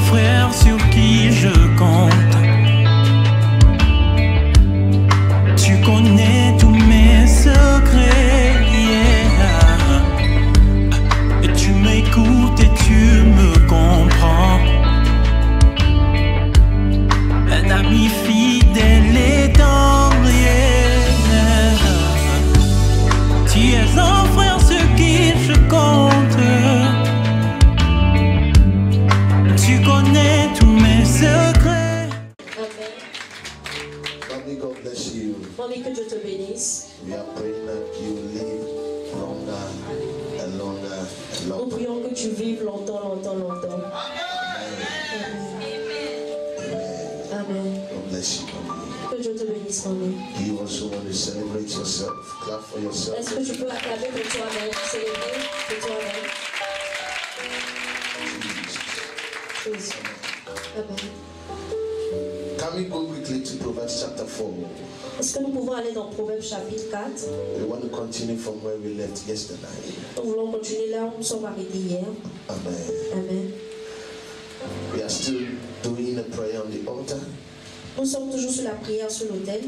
frère sur qui je compte. Tu connais tous mes secrets, yeah. Et tu m'écoutes et tu me comprends. Un ami fidèle et tendre, yeah. Tu es un frère sur qui je compte. Tu connais tous mes secrets. Amen. Mommy, God bless you. Mommy, que Dieu te bénisse. We are praying that you live longer and longer and Nous longer. prions que tu vives longtemps, longtemps, longtemps. Amen. Amen. God bless you, mommy. Que Dieu te bénisse, Mommy. You also want to celebrate yourself. Clap for yourself. Est-ce que tu peux acclamer pour toi-même, célébrer pour toi-même? Jésus. Amen. Can we go quickly to Proverbs chapter 4? Est-ce que nous pouvons aller dans Proverbes chapitre 4? We want to continue from where we left yesterday. Nous voulons continuer là où nous sommes arrêtés hier. Amen. Amen. We are still doing a prayer on the altar, Nous sommes toujours sur la prière sur l'autel.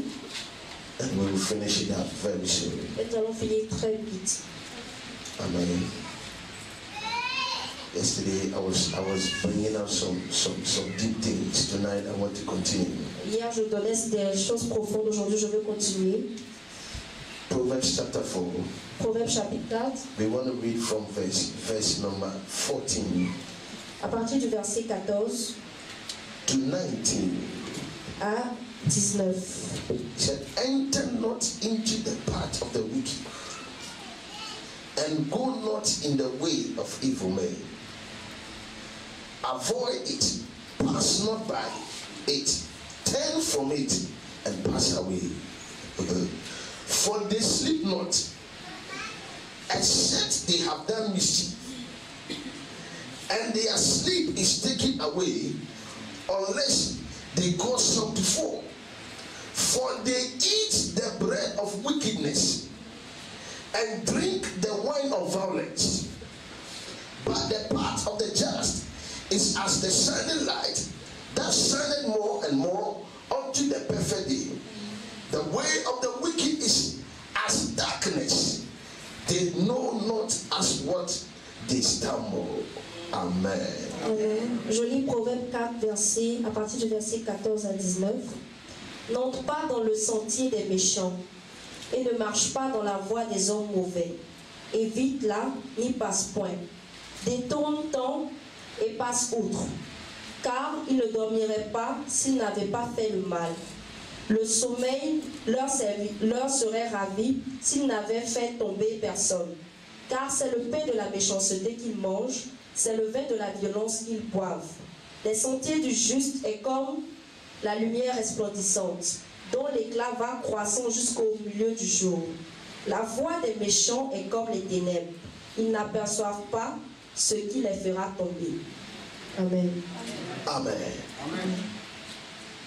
and we will finish it up very soon. Et nous allons finir très vite. Amen. Yesterday I was bringing out some deep things. Tonight I want to continue. Hier, je donnais des choses profondes. Aujourd'hui, je veux continuer. Proverbs chapter 4. Proverbes chapitre 4, We want to read from verse number 14 à partir du verset 14 to 19. à 19. It said, enter not into the path of the wicked, and go not in the way of evil men. Avoid it, pass not by it, turn from it, and pass away. For they sleep not, except they have done mischief, and their sleep is taken away, unless they cause some to fall. For they eat the bread of wickedness, and drink the wine of violence. But the path of the just is as the shining light that shineth more and more unto the perfect day. The way of the wicked is as darkness. They know not as what they stumble. Amen. Amen. Je lis Proverbe 4, verset, à partir du verset 14 à 19. N'entre pas dans le sentier des méchants, et ne marche pas dans la voie des hommes mauvais. Évite-la, n'y passe point. Détourne-t'en et passe outre. Car ils ne dormiraient pas s'ils n'avaient pas fait le mal. Le sommeil leur serait ravi s'ils n'avaient fait tomber personne. Car c'est le pain de la méchanceté qu'ils mangent, c'est le vin de la violence qu'ils boivent. Les sentiers du juste est comme la lumière resplendissante, dont l'éclat va croissant jusqu'au milieu du jour. La voie des méchants est comme les ténèbres. Ils n'aperçoivent pas ce qui les fera tomber. Amen. Amen. Amen.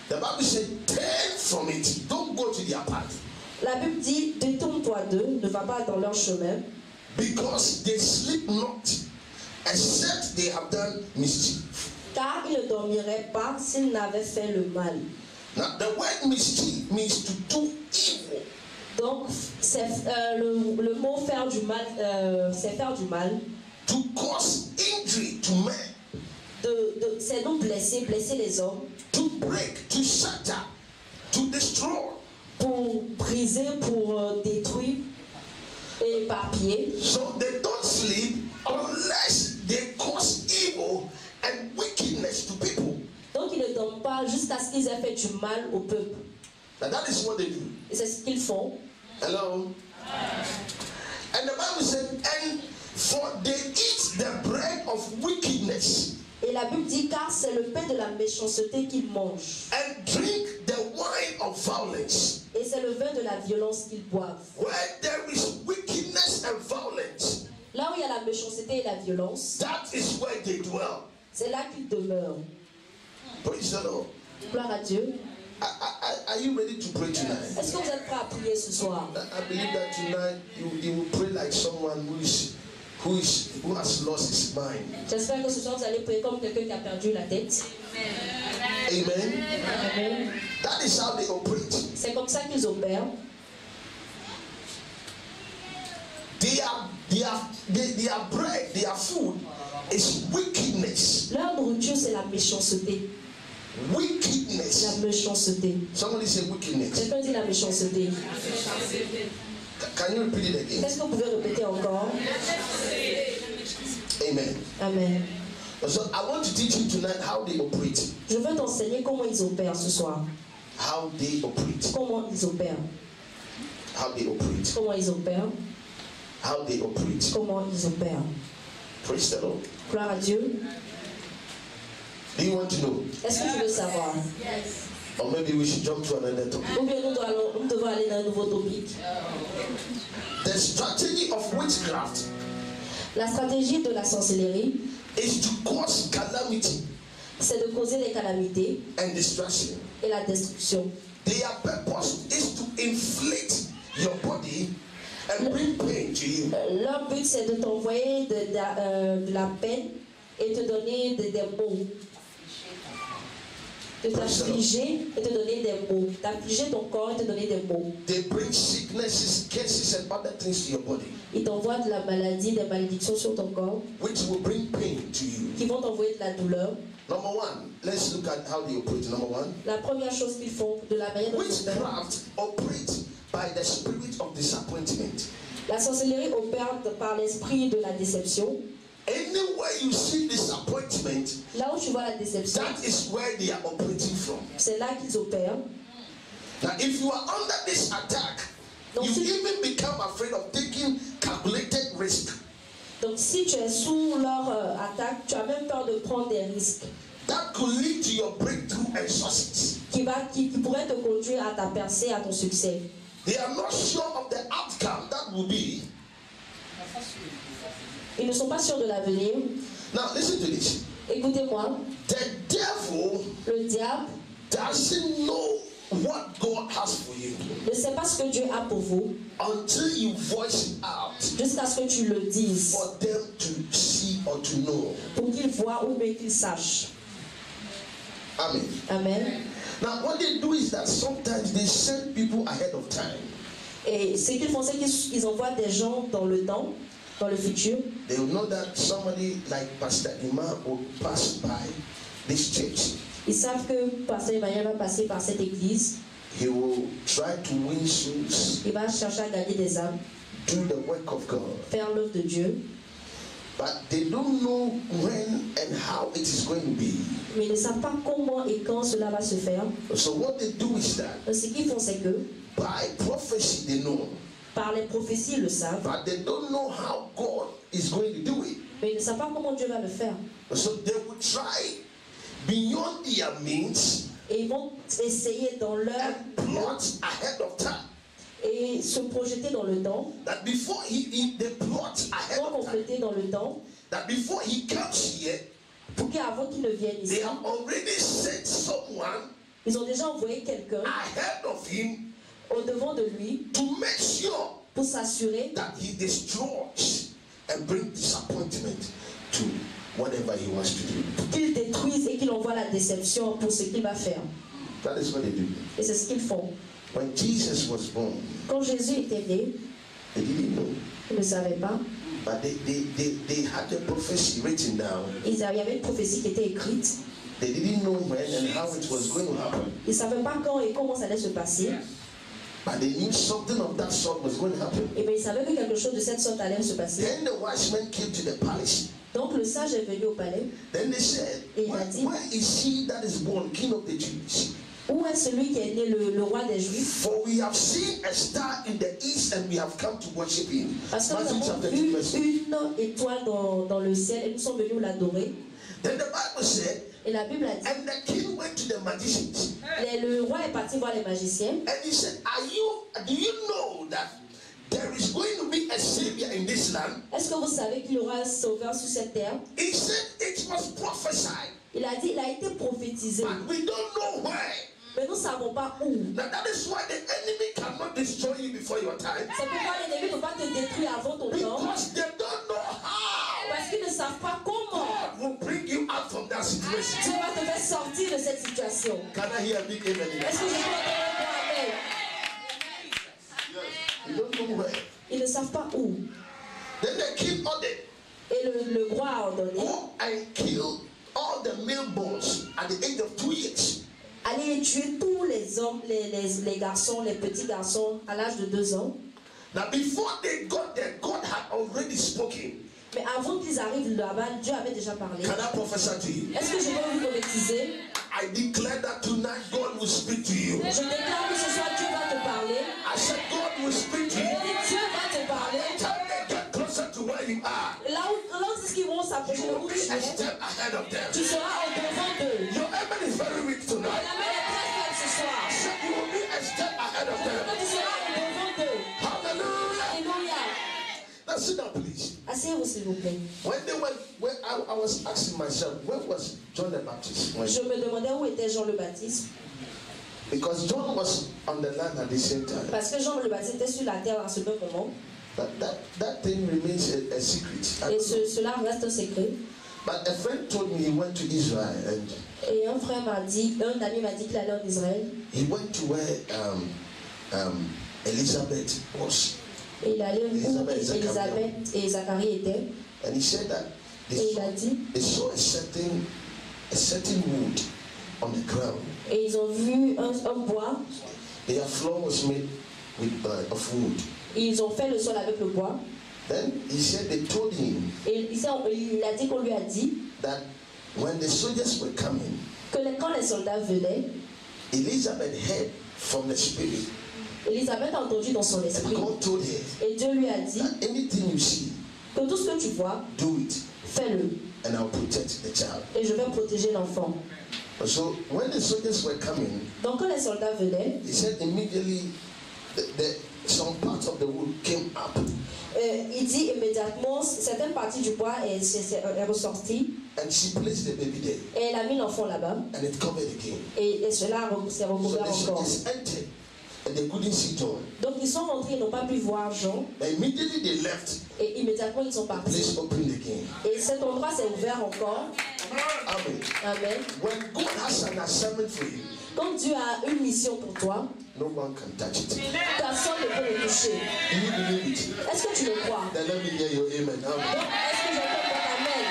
The Bible says, turn from it. Don't go to their path. La Bible dit, détourne-toi d'eux, ne va pas dans leur chemin. Because they sleep not, except they have done mischief. Car ils ne dormiraient pas s'ils n'avaient fait le mal. Now, the word mischief means to do evil. Donc, c'est, le mot faire du mal, c'est faire du mal. To cause injury to men. C'est donc blesser les hommes. To break, to shatter, to destroy. Pour briser, pour détruire et éparpiller. So they don't sleep unless they cause evil and wickedness to people. Donc ils ne dorment pas jusqu'à ce qu'ils aient fait du mal au peuple. Now that is what they do. Et c'est ce qu'ils font. Hello? And the Bible said, and for they eat the bread of wickedness. Et la Bible dit, car c'est le pain de la méchanceté qu'ils mangent. And drink the wine of violence. Et c'est le vin de la violence qu'ils boivent. Where there is wickedness and violence, Là où il y a la méchanceté et la violence, that is where they dwell. c'est là qu'ils demeurent. Praise the Lord. Gloire à Dieu. Are you ready to pray tonight? Est-ce que vous êtes prêts à prier ce soir? I believe that tonight you will pray like someone who has lost his mind. J'espère que ce soir vous allez prier comme quelqu'un qui a perdu la tête. Amen. Amen. That is how they operate. C'est comme ça qu'ils opèrent. Their bread, their food is wickedness. Leur nourriture, c'est la méchanceté. Wickedness. La méchanceté. Somebody say wickedness. Quelqu'un dit la méchanceté. Can you repeat it again? Est-ce que vous pouvez répéter encore? Amen. Amen. So I want to teach you tonight how they operate. Je veux t'enseigner comment ils opèrent ce soir. How they operate. Comment ils opèrent. How they operate. Comment ils opèrent. How they operate. Comment ils opèrent. Praise the Lord. Gloire à Dieu. Do you want to know? Est-ce que tu veux savoir? Yes. Or maybe we should jump to another topic. Ou bien nous devons aller dans un nouveau topic. The strategy of witchcraft La stratégie de la sorcellerie, is to cause calamity c'est de causer des calamités and destruction. et la destruction. Their purpose is to inflict your body and bring pain to you. Leur but, c'est de t'envoyer de la peine et te donner des maux. De t'affliger et te donner des maux. T'affliger ton corps et te donner des maux. They bring sicknesses, curses, and other things to your body, Ils t'envoient de la maladie, des malédictions sur ton corps, which will bring pain to you. qui vont t'envoyer de la douleur. Number one, let's look at how they operate. Number one, La première chose qu'ils font, de la manière dont ils opèrent, witchcraft operates by the spirit of disappointment. la sorcellerie opère par l'esprit de la déception. Anywhere you see disappointment, Là où tu vois la déception, that is where they are operating from. c'est là qu'ils opèrent. Now, if you are under this attack, Donc, you si- even become afraid of taking calculated risk. Donc si tu es sous leur attaque, tu as même peur de prendre des risques That could lead to your breakthrough and success. qui pourraient te conduire à ta percée, à ton succès. They are not sure of the outcome that will be. Ils ne sont pas sûrs de l'avenir. Now, listen to this. Écoutez-moi, The devil le diable doesn't know what God has for you ne sait pas ce que Dieu a pour vous until you voice it out jusqu'à ce que tu le dises for them to see or to know. pour qu'ils voient ou bien qu'ils sachent. Amen. Amen. Now, what they do is that sometimes they send people ahead of time. Et ce qu'ils font, c'est qu'ils envoient des gens dans le temps, dans le futur. They will know that somebody like Pastor Iman will pass by this church. Ils savent que Pasteur Emmanuel va passer par cette église. He will try to win souls, Il va chercher à gagner des âmes, do the work of God. faire l'œuvre de Dieu. But they don't know when and how it is going to be. Mais ils ne savent pas comment et quand cela va se faire. So what they do is that Donc, ce qu'ils font, c'est que by prophecy they know, par les prophéties, ils le savent. but they don't know how God is going to do it. Mais ils ne savent pas comment Dieu va le faire. So they will try beyond their means Et ils vont essayer dans leur and plot ahead of time. et se projeter dans le temps, That before they plot ahead vont of time. compléter dans le temps, That before he comes here, pour qu'avant qu'ils ne viennent they ici, have already sent someone ils ont déjà envoyé quelqu'un ahead of him au devant de lui to make sure pour s'assurer that he destroys and brings disappointment to whatever he wants to do. qu'il détruise et qu'il envoie la déception pour ce qu'il va faire. That is what they do. Et c'est ce qu'ils font. When Jesus was born, Quand Jésus était né, they didn't know. ils ne savaient pas. But they had the prophecy written down. Il y avait une prophétie qui était écrite. They didn't know when and how it was going to happen. Ils ne savaient pas quand et comment ça allait se passer. But they knew something of that sort was going to happen. Et bien ils savaient que quelque chose de cette sorte allait se passer. Then the wise men came to the palace. Donc le sage est venu au palais. Then they said, where is he that is born king of the Jews? Où est celui qui est né le roi des Juifs? For we have seen a star in the east and we have come to worship him. Parce que Matthew nous avons chapter 2 vu verse 2. une étoile dans le ciel et nous sommes venus l'adorer. Then the Bible said, Et la Bible a dit, and the king went to the magicians le roi est parti voir les magiciens. and he said, do you know that there is going to be a savior in this land? Est-ce que vous savez qu'il y aura un sauveur sur cette terre? He said it was prophesied, Il a dit, il a été prophétisé. but we don't know where. Mais nous ne savons pas où. Now that is why the enemy cannot destroy you before your time, C'est pourquoi l'ennemi ne peut pas te détruire avant ton temps. because they don't know how situation. Dieu va te faire sortir de cette situation. Can I hear a big amen? Est-ce que je peux entendre un grand amen? You don't know where. Ils ne savent pas où. Then the king ordered, Et le roi a ordonné, go and kill all the male boys at the age of 2 years. allez tuer tous les hommes, les garçons, les petits garçons à l'âge de 2 ans. Now before they got there, God had already spoken. Mais avant qu'ils arrivent là-bas, Dieu avait déjà parlé. Can I prophesy to you? Est-ce que je peux vous prophétiser? I declare that tonight God will speak to you. Je déclare que ce soir Dieu va te parler. I said God will speak to Je you. dis Dieu va te parler. Tell them get closer to where you are. Là où ils vont s'approcher You de will où be tu a es, step ahead of them. tu seras au devant d'eux. Your amen is very weak tonight. L'amen est très faible ce soir. I said you will be a step ahead of them. Tu seras au devant d'eux. Hallelujah. Alléluia. Now sit down, please. Asseyez-vous s'il vous plaît. When they went, when I was asking myself, where was John the Baptist? When, Je me demandais où était Jean le Baptiste. because John was on the land at the same time. Parce que Jean le Baptiste était sur la terre à ce même moment. But that thing remains a secret. I Et don't know. cela reste un secret. But a friend told me he went to Israel and Et un frère m'a dit, un ami m'a dit qu'il allait en Israël. he went to where Elizabeth was. Et il allait où Élisabeth et Zacharie. Élisabeth et Zacharie étaient. And he said that Et they il a dit, saw a certain wood on the ground. et ils ont vu un bois. Their floor was made of wood. Et ils ont fait le sol avec le bois. Then he said they told him Et il a dit qu'on lui a dit that when the soldiers were coming, que quand les soldats venaient, Elizabeth heard from the spirit. Élisabeth a entendu dans son And esprit. God told her Et Dieu lui a dit that anything you see, que tout ce que tu vois, do it, fais-le. and I'll protect the child. Et je vais protéger l'enfant. So when the soldiers were coming, Donc quand les soldats venaient, he said immediately some part of the wood came up. il dit immédiatement, certaines parties du bois est ressortie. And she placed the baby there. Et elle a mis l'enfant là-bas. And it covered again. Et cela s'est So recouvert the encore. soldiers entered and they couldn't see John. Donc ils sont rentrés, ils n'ont pas pu voir Jean. But immediately they left. Et immédiatement ils sont The partis. place opened again. Et cet endroit s'est ouvert encore. Amen. Amen. When God has an assignment for you, Quand Dieu a une mission pour toi, no one can touch it. personne ne peut le toucher. Do you believe it? Est-ce que tu le crois? Then let me hear your amen. Donc Amen. est-ce que j'entends ton amen?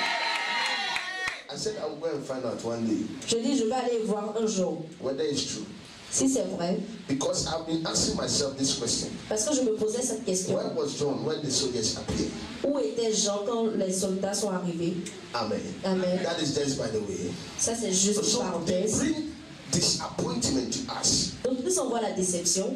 I said I will go and find out one day Je dis je vais aller voir un jour. whether it's true. Si c'est vrai. Because I've been asking myself this question. Parce que je me posais cette question. Where was John when the soldiers appeared? Où était Jean quand les soldats sont arrivés? Amen. Amen. That is just by the way. Ça c'est juste une So they parenthèse. bring disappointment to us. Donc nous on voit la déception.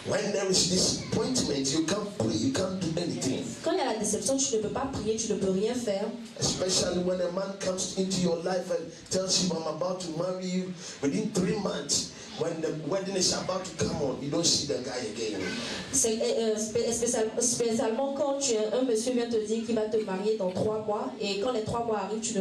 When there is disappointment, you can't pray, you can't do anything. Quand il y a la déception, tu ne peux pas prier, tu ne peux rien faire. Especially when a man comes into your life and tells you, I'm about to marry you. Within 3 months, when the wedding is about to come on, you don't see the guy again. Spécialement quand un monsieur vient te dire qu'il va te marier dans 3 mois et quand les 3 mois arrivent, tu ne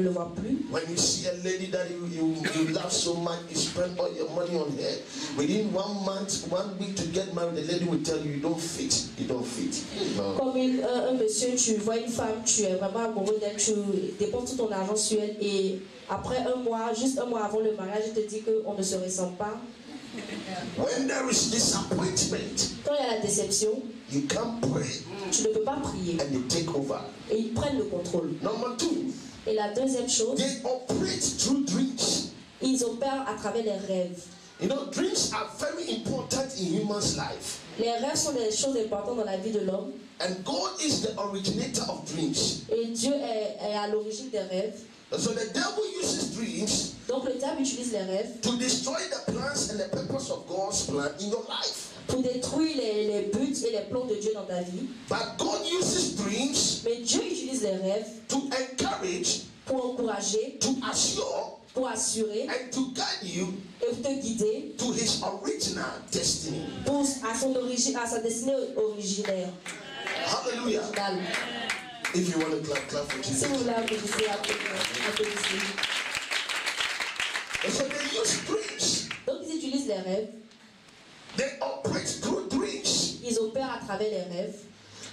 le vois plus. When you see a lady that you love so much, you spend all your money on her. Within 1 month, 1 week to get married, the lady will tell you, you don't fit. You don't fit. No. Comme un monsieur, tu vois une femme, tu es vraiment amoureux d'elle, tu dépenses tout ton argent sur elle et après 1 mois, juste 1 mois avant le mariage, il te dit qu'on ne se ressemble pas. When there is disappointment, Quand il y a la déception, you can't pray tu ne peux pas prier and they take over. et ils prennent le contrôle. Number 2, Et la deuxième chose, they operate through dreams. ils opèrent à travers les rêves. You know, dreams are very important in human's life. Les rêves sont des choses importantes dans la vie de l'homme. And God is the originator of dreams. Et Dieu est à l'origine des rêves. So the devil uses dreams Donc le diable utilise les rêves to destroy the plans and the purpose of God's plan in your life. pour détruire les buts et les plans de Dieu dans ta vie. But God uses dreams Mais Dieu utilise les rêves to encourage, pour encourager, to assure, pour assurer and to guide you et te guider to his original destiny. pour, à sa destinée originaire. Hallelujah. Originale. If you want to clap for Si Jesus. vous voulez applaudissez, applaudissez. And so they use dreams. Donc ils utilisent les rêves, They operate through dreams. ils opèrent à travers les rêves.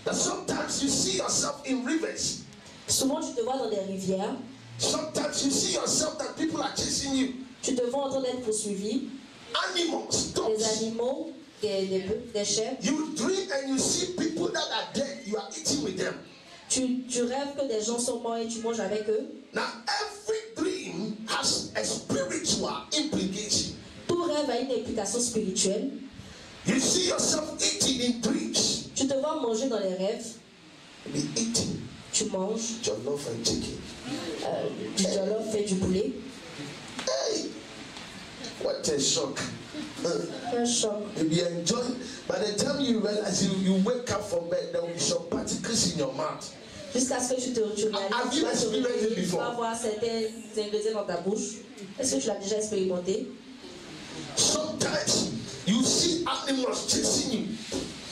That sometimes you see yourself in rivers. Souvent tu te vois dans des rivières Sometimes you see yourself that people are chasing you. Tu te vois en train d'être poursuivi. Animals, Des dogs. animaux, des chèvres. You dream and you see people that are dead. You are eating with them. Tu rêves que des gens sont morts et tu manges avec eux. Now, every dream has a spiritual implication. Tout rêve a une implication spirituelle. You see yourself eating in dreams. Tu te vois manger dans les rêves. Be eating Tu manges jollof and chicken. du jollof et du poulet. Hey, what a shock! Un choc. You'll be enjoying. By the time you realize you wake up from bed, there will be some particles in your mouth. Jusqu'à ce que tu réalises, Have you experienced it tu before? vas avoir certains ingrédients dans ta bouche. Est-ce que tu l'as déjà expérimenté? Sometimes you see animals chasing you,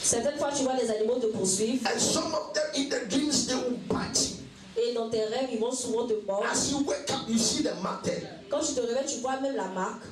Certaines fois, tu vois des animaux te poursuivre. and some of them in the dreams they will bite you. Et dans tes rêves, ils vont souvent te mordre. As you wake up, you see the mark there. Quand tu te réveilles, tu vois même la marque.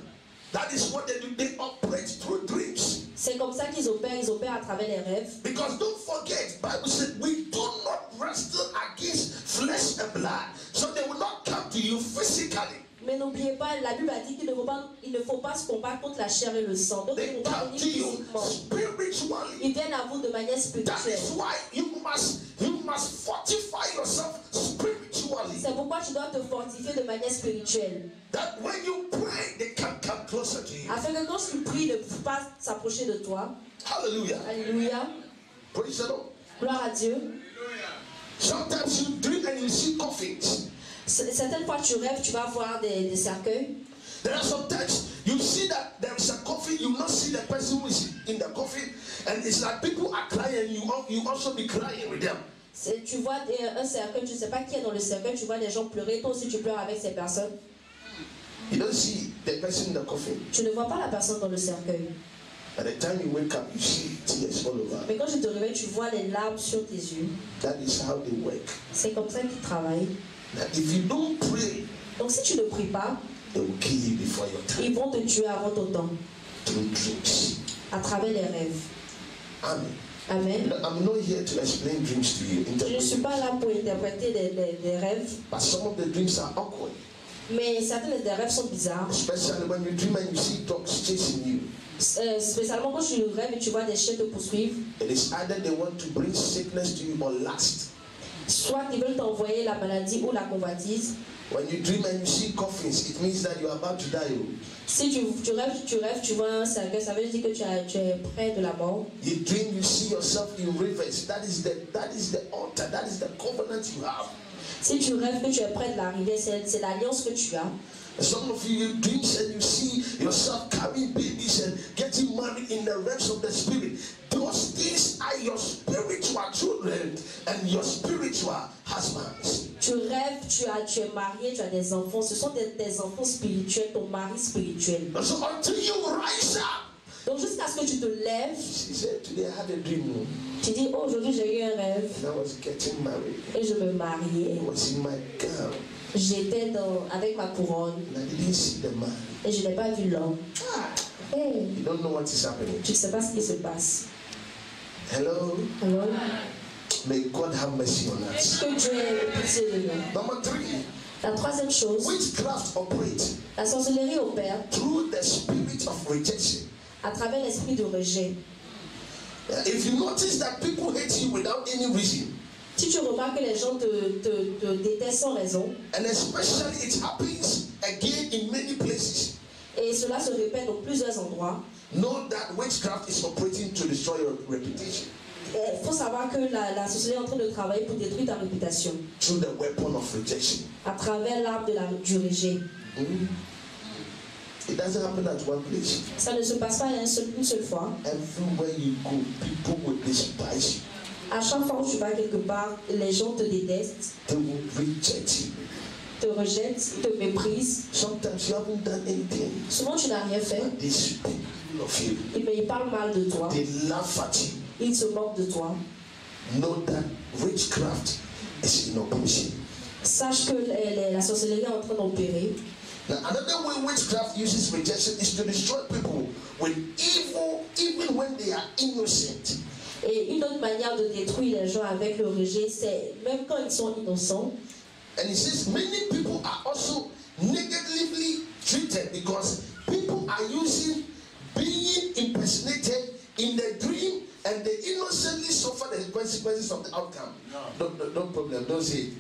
That is what they do. They operate through dreams. C'est comme ça qu'ils opèrent à travers les rêves. Because don't forget, Bible said we do not wrestle against flesh and blood. So they will not come to you physically. Mais n'oubliez pas, la Bible a dit qu'il ne faut pas se combattre contre la chair et le sang. Donc ils They ne vont pas come venir to you physiquement. spiritually. Ils viennent à vous de manière That spirituelle. is why you must fortify yourself spiritually. C'est pourquoi tu dois te fortifier de manière spirituelle. That when you pray, they can come closer to you. Afin que quand tu pries, ne puissent pas s'approcher de toi. Hallelujah. Alléluia. Praise the Lord. Gloire à Dieu. Sometimes you dream and you see coffins. Certaines fois tu rêves, tu vas voir des cercueils. There are sometimes you see that there is a coffin, you not see the person who is in the coffin, and it's like people are crying, you also be crying with them. Tu vois un cercueil, tu ne sais pas qui est dans le cercueil, tu vois les gens pleurer, toi aussi tu pleures avec ces personnes. You don't see the person in the coffin. Tu ne vois pas la personne dans le cercueil. By the time you wake up, you see tears all over. Mais quand tu te réveilles, tu vois les larmes sur tes yeux. That is how they work. C'est comme ça qu'ils travaillent. Now, if you don't pray, Donc si tu ne pries pas, they will kill you before your time. ils vont te tuer avant ton temps, Through dreams. à travers les rêves. Amen. Amen. Now, I'm not here to explain dreams to you. Je ne suis pas là pour interpréter des rêves, But some of the dreams are awkward. mais certains des rêves sont bizarres. Especially when you dream and you see dogs chasing you. Spécialement quand tu rêves et tu vois des chiens te poursuivre. It is either they want to bring sickness to you or lust. Soit ils veulent t'envoyer la maladie ou la convoitise. When you dream and you see coffins, it means that you are about to die. Si tu rêves, tu vois un cercueil, ça veut dire que tu es près de la mort. You dream, you see yourself in rivers. That is the altar. That is the covenant you have. Si tu rêves que tu es près de la rivière, c'est l'alliance que tu as. Some of you dream and you see yourself carrying babies and getting married in the realms of the spirit. Those things are your spiritual children and your spiritual husbands. Tu rêves, tu es marié, tu as des enfants. Ce sont tes enfants spirituels, ton mari spirituel. So until you rise up, Donc jusqu'à ce que tu te lèves, she said, today I had a dream. tu dis, oh, aujourd'hui j'ai eu un rêve And I was getting married. et je me mariais. I was in my gown. J'étais avec ma couronne And I didn't see the man. et je n'ai pas vu l'homme. Hey, You don't know what is happening. tu ne sais pas ce qui se passe. Hello? Alors, May God have mercy on us. que Dieu ait pitié de nous. Number 3, La troisième chose, witchcraft operates la sorcellerie opère through the spirit of rejection. à travers l'esprit de rejet. If you notice that people hate you without any reason, Si tu remarques que les gens te détestent sans raison, and especially it happens again in many places, et cela se répète dans plusieurs endroits, know that witchcraft is operating to destroy your reputation il faut savoir que la sorcellerie est en train de travailler pour détruire ta réputation through the weapon of rejection. à travers l'arme du rejet. It doesn't happen at one place. Ça ne se passe pas une seule fois. Everywhere you go, people will despise you. À chaque fois où tu vas quelque part, les gens te détestent, They will reject you. te rejettent, te méprisent. Sometimes you haven't done anything. Souvent tu n'as rien fait, But they speak of you. mais ils parlent mal de toi, They laugh at you. ils se moquent de toi. Know that witchcraft is in operation. Sache que la sorcellerie est en train d'opérer. Now, another way witchcraft uses rejection is to destroy people with evil, even when they are innocent. Et une autre manière de détruire les gens avec le rejet, c'est même quand ils sont innocents. And he says many people are also negatively treated because people are using being impersonated in the dream and they innocently suffer the consequences of the outcome. No problem, don't say it.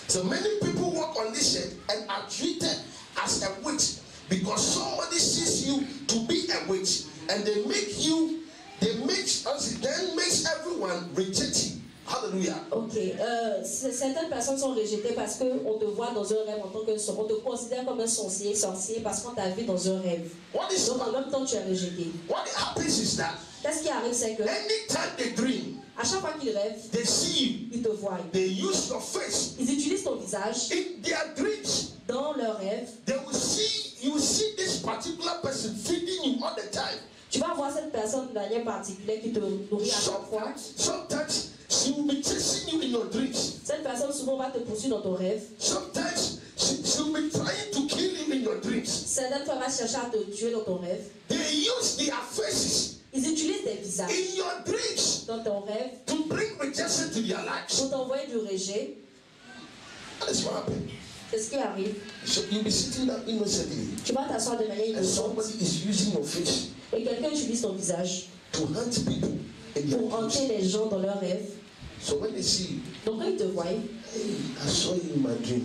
So many people walk on this earth and are treated as a witch because somebody sees you to be a witch and then makes everyone reject you. Hallelujah. Ok, certaines personnes sont rejetées parce qu'on te voit dans un rêve en tant que sorcier. On te considère comme un sorcier parce qu'on t'a vu dans un rêve. Donc en même temps tu es rejeté. What happens is that Qu'est-ce qui arrive, c'est que anytime they dream, à chaque fois qu'ils rêvent, they see you. Ils te voient. They use your face. Ils utilisent ton visage. In their dreams, dans leurs rêves, you will see this particular person feeding you all the time. Tu vas voir cette personne d'une manière particulière qui te nourrit à chaque fois. Sometimes she will be chasing you in your dreams. Cette personne souvent va te poursuivre dans ton rêve. Sometimes she will be trying to kill you in your dreams. Certaines fois, elle va chercher à te tuer dans ton rêve. They use their faces. Ils utilisent des visages. In your dreams. Dans ton rêve. To bring rejection to their lives. Pour t'envoyer du rejet. That's what happened. C'est ce qui arrive. So you'll be sitting down innocently. Tu vas t'asseoir de manière innocente. Somebody is using your face. Et quelqu'un utilise ton visage. To hunt people. Pour hanter les gens dans leurs rêves. So when they see you, donc quand ils te voient, hey, I saw you in my dream.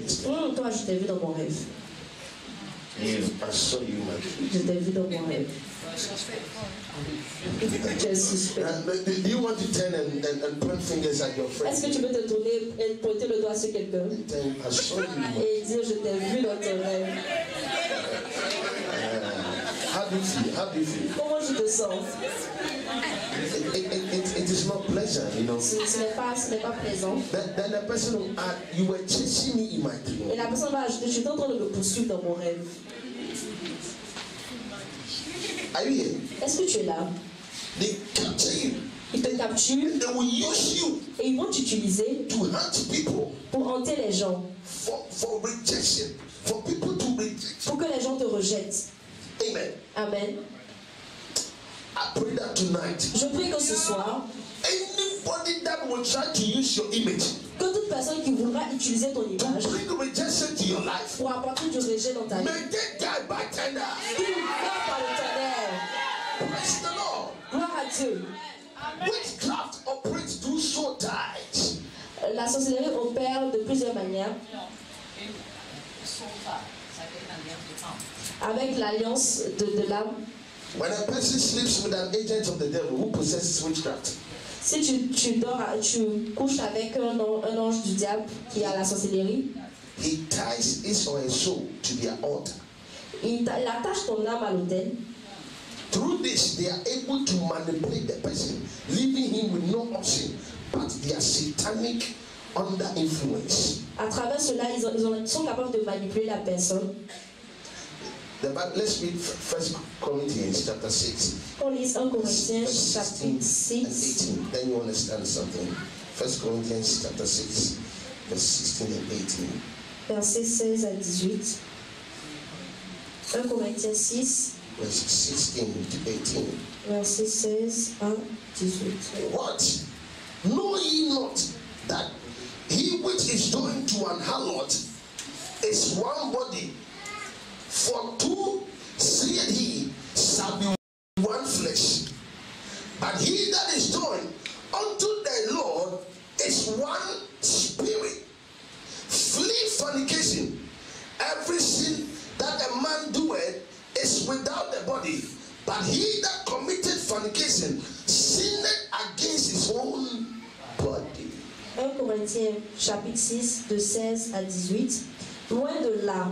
Toi, je t'ai vu dans mon rêve. I saw you in my dream. Je t'ai vu dans mon rêve. Tu es suspect. Do you want to turn and point fingers at your friend? Est-ce que tu veux te tourner et pointer le doigt sur quelqu'un? Et dire je t'ai vu dans ton rêve. How do you feel? How do you feel? Comment tu te sens? It is not pleasant, you know. Ce n'est pas plaisant. Then the person will add, you were chasing me in my dream. Et la personne va ajouter, je suis en train de me poursuivre dans mon rêve. Are you here? Est-ce que tu es là? They capture you. Ils te capturent. They will use you. Et ils vont t'utiliser to hunt people. Pour hanter les gens. For rejection. For people to reject. Pour que les gens te rejettent. Amen. Amen. I pray that tonight. Je prie que ce soir, anybody that will try to use your image, que toute personne qui voudra utiliser ton image, to bring rejection to your life, pour apporter du rejet dans ta vie, may they die by tender. Qu'il meure par l'éternel. Praise the Lord. Gloire à Dieu. Witchcraft operates through soul ties. La sorcellerie opère de plusieurs manières. Avec l'alliance de l'âme. When a person sleeps with an agent of the devil who possesses witchcraft, si tu couches avec un ange du diable qui a la sorcellerie, he ties his or her soul to their altar. Il attache ton âme à l'autel. Through this, they are able to manipulate the person, leaving him with no option but their satanic under influence. À travers cela, ils sont capables de manipuler la personne. Let's read 1 Corinthians chapter 6. On lit 1 Corinthiens chapitre 6. Then you understand something. 1 Corinthians chapter 6, verse 16 and 18. Versets 16 à 18. 1 Corinthiens 6. Verse 16 to 18. Verset 16 à 18. What? Know ye not that he which is joined to an harlot is one body? For two, said he, shall be one flesh. But he that is joined unto the Lord is one spirit. Flee fornication. Every sin that a man doeth is without the body. But he that committed fornication sinned against his own body. 1 Corinthiens chapitre 6 de 16 à 18. Loin de là.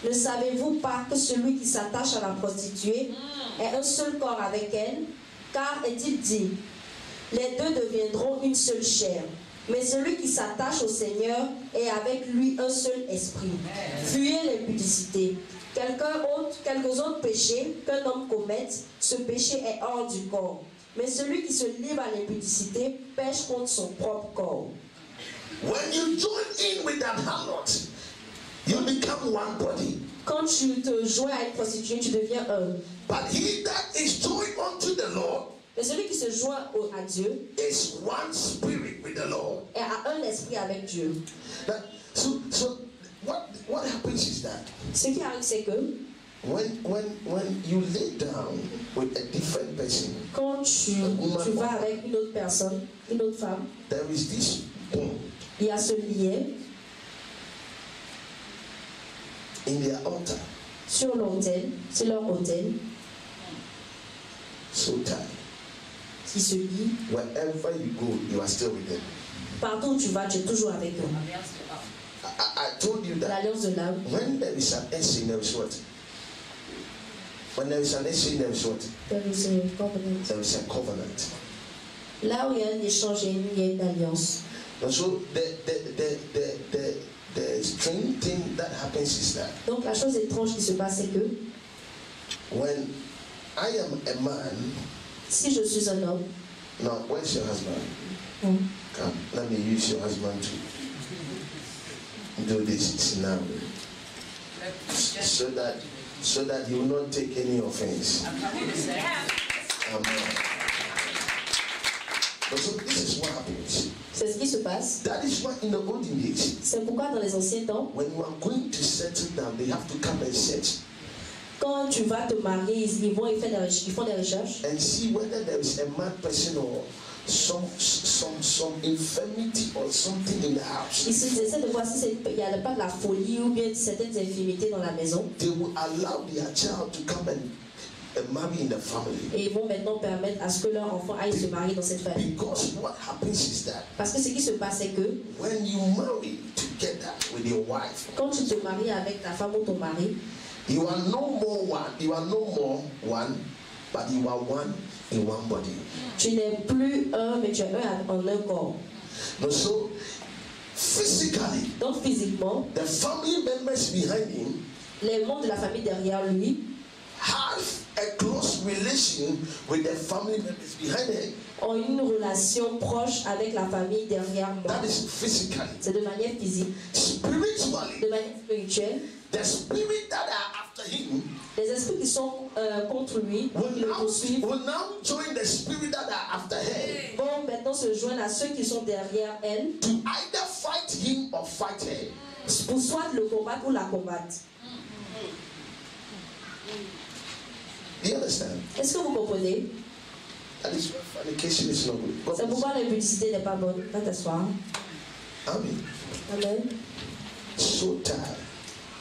Ne savez-vous pas que celui qui s'attache à la prostituée est un seul corps avec elle? Car est-il dit, les deux deviendront une seule chair. Mais celui qui s'attache au Seigneur est avec lui un seul esprit. Fuyez l'impudicité. Quelques autres péchés qu'un homme commette, ce péché est hors du corps. Mais celui qui se livre à l'impudicité pêche contre son propre corps. When you join in with that harlot, you become one body. Quand tu te joins à une prostituée, tu deviens un. But he that is joined unto the Lord, mais celui qui se joint à Dieu, is one spirit with the Lord. Et a un esprit avec Dieu. So what happens is that Ce qui arrive, c'est que when you lay down with a different person, quand tu vas avec une autre personne, une autre femme, there is this bond il y a ce lien in their altar. sur l'autel, sur leur autel, So tight. qui se lie. Wherever you go, you are still with them. Partout où tu vas, tu es toujours avec eux. I told you that L'alliance de l'âme. when there is an exchange, there is what? When there is an exchange, there is what? There is a covenant. There is a covenant. Là où il y a un échange, il y a une alliance. And so the strange thing that happens is that Donc la chose étrange qui se passe, c'est que when I am a man, si je suis un homme, now where's your husband? Come, let me use your husband to do this scenario, so that you will not take any offense. Amen. So this is what happens. c'est ce qui se passe. That is why in the olden days, C'est pourquoi dans les anciens temps, when you are going to settle down, they have to come and search quand tu vas te marier, ils font des recherches and see whether there is a mad person or some infirmity or something in the house. Ils essaient de voir s'il n'y a pas de la folie ou bien certaines infirmités dans la maison. They will allow their child to come and marry in the family. Et ils vont maintenant permettre à ce que leur enfant aille se marier dans cette famille. Because what happens is that Parce que ce qui se passe, c'est que when you marry together with your wife, quand tu te maries avec ta femme ou ton mari, you are no more one, but you are one in one body. tu n'es plus un, mais tu es un en un corps. No, so physically, Donc physiquement, the family members behind him les membres de la famille derrière lui have a close relation with the family members behind him. ont une relation proche avec la famille derrière moi. That is physically. C'est de manière physique. Spiritually, De manière spirituelle, the spirit that are after him les esprits qui sont contre lui, qui le poursuivent, will now join the spirit that are after her vont maintenant se joindre à ceux qui sont derrière elle to either fight him or fight her. pour soit le combattre ou la combattre. Do you understand? Est-ce que vous comprenez? That is why fornication is not good. God C'est pourquoi l'impudicité n'est pas bonne. Va t'asseoir. Amen. Amen. So tired.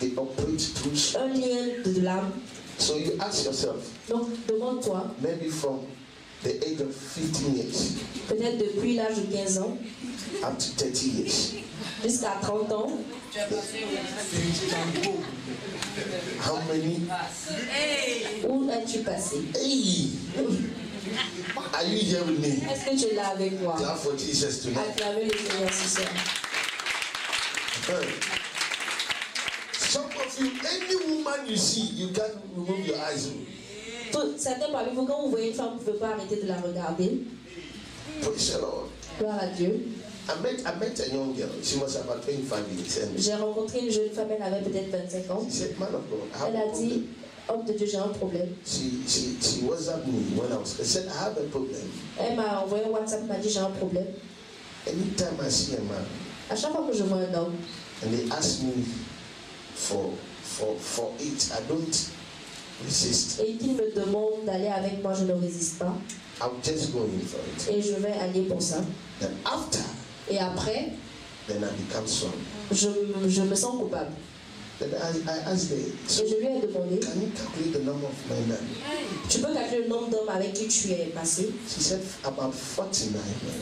They operate through. Un lien de l'âme. So you ask yourself, Donc, demande-toi, maybe from the age of 15 years peut-être depuis l'âge de 15 ans up to 30 years, jusqu'à 30 ans, how many? où es-tu passé? Hey! Are you here with me? Est-ce que tu es là avec moi? Clap for Jesus tonight. Acclamez le Seigneur ce soir. Some of you, any woman you see, you can't remove your eyes. Certains parmi vous, quand vous voyez une femme, vous ne pouvez pas arrêter de la regarder. Praise the Lord. Gloire à Dieu. I met a young girl. She was about 25 years. And J'ai rencontré une jeune femme, elle avait peut-être 25 ans. she said, man of God, I have Elle a a dit, problem. homme de Dieu, j'ai un problème. She WhatsApped me when I said, I have a problem. Elle m'a envoyé un WhatsApp, elle m'a dit, j'ai un problème. Anytime I see a man À chaque fois que je vois un homme, and they ask me for it, I don't resist. et qu'il me demande d'aller avec moi, je ne résiste pas. I'll just go in for it. Et je vais aller pour ça. Then after, Et après, then I become strong. je me sens coupable. Then I asked her, Et so je lui ai demandé, can you calculate the number of men that? tu peux calculer le nombre d'hommes avec qui tu es passé? She said, about 49 men.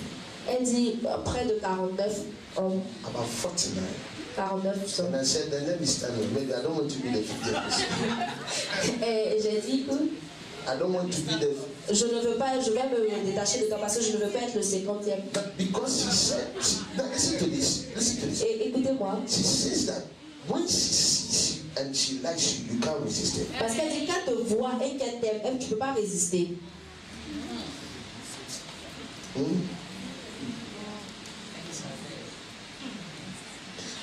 Elle dit, près de 49 hommes. About 49. 49 And hommes. I said, then let me stand up. Maybe I don't want to be the 50th person. Et j'ai dit, I don't want to be the. je ne veux pas, je vais me détacher de toi parce que je ne veux pas être le 50e. But because she said, now listen to this. Listen to this. Et écoutez-moi, She says that when she sees you and she likes you, you can't resist it. parce qu'elle dit qu'elle te voit et qu'elle t'aime, tu ne peux pas résister.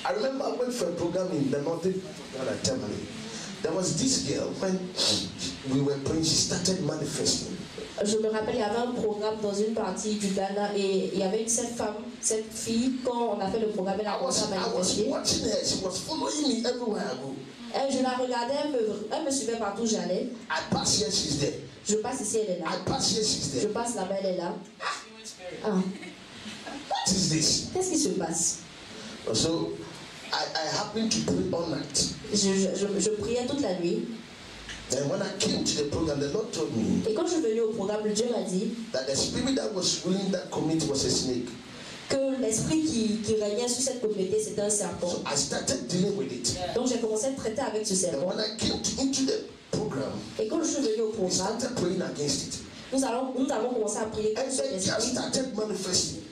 I remember I went for a program in the northern Tamale. There was this girl, when we were praying, she started manifesting. Je me rappelle, il y avait un programme dans une partie du Ghana et il y avait cette fille, quand on a fait le programme, elle a commencé à manifester. Et je la regardais, elle me suivait partout où j'allais. Je passe ici, elle est là. Je passe là-bas, elle est là. Ah. Qu'est-ce qui se passe? So, I happened to pray all night. Je priais toute la nuit. And when I came to the program, the Lord told me Et quand je suis venu au programme, Dieu m'a dit that the spirit that was ruling that committee was a snake. Que l'esprit qui régnait sur cette communauté, c'était un serpent. So I started dealing with it. Donc j'ai commencé à traiter avec ce serpent. And when I came into the program, et quand je suis venu au programme, started praying against it. Nous avons commencé à prier contre ce esprit.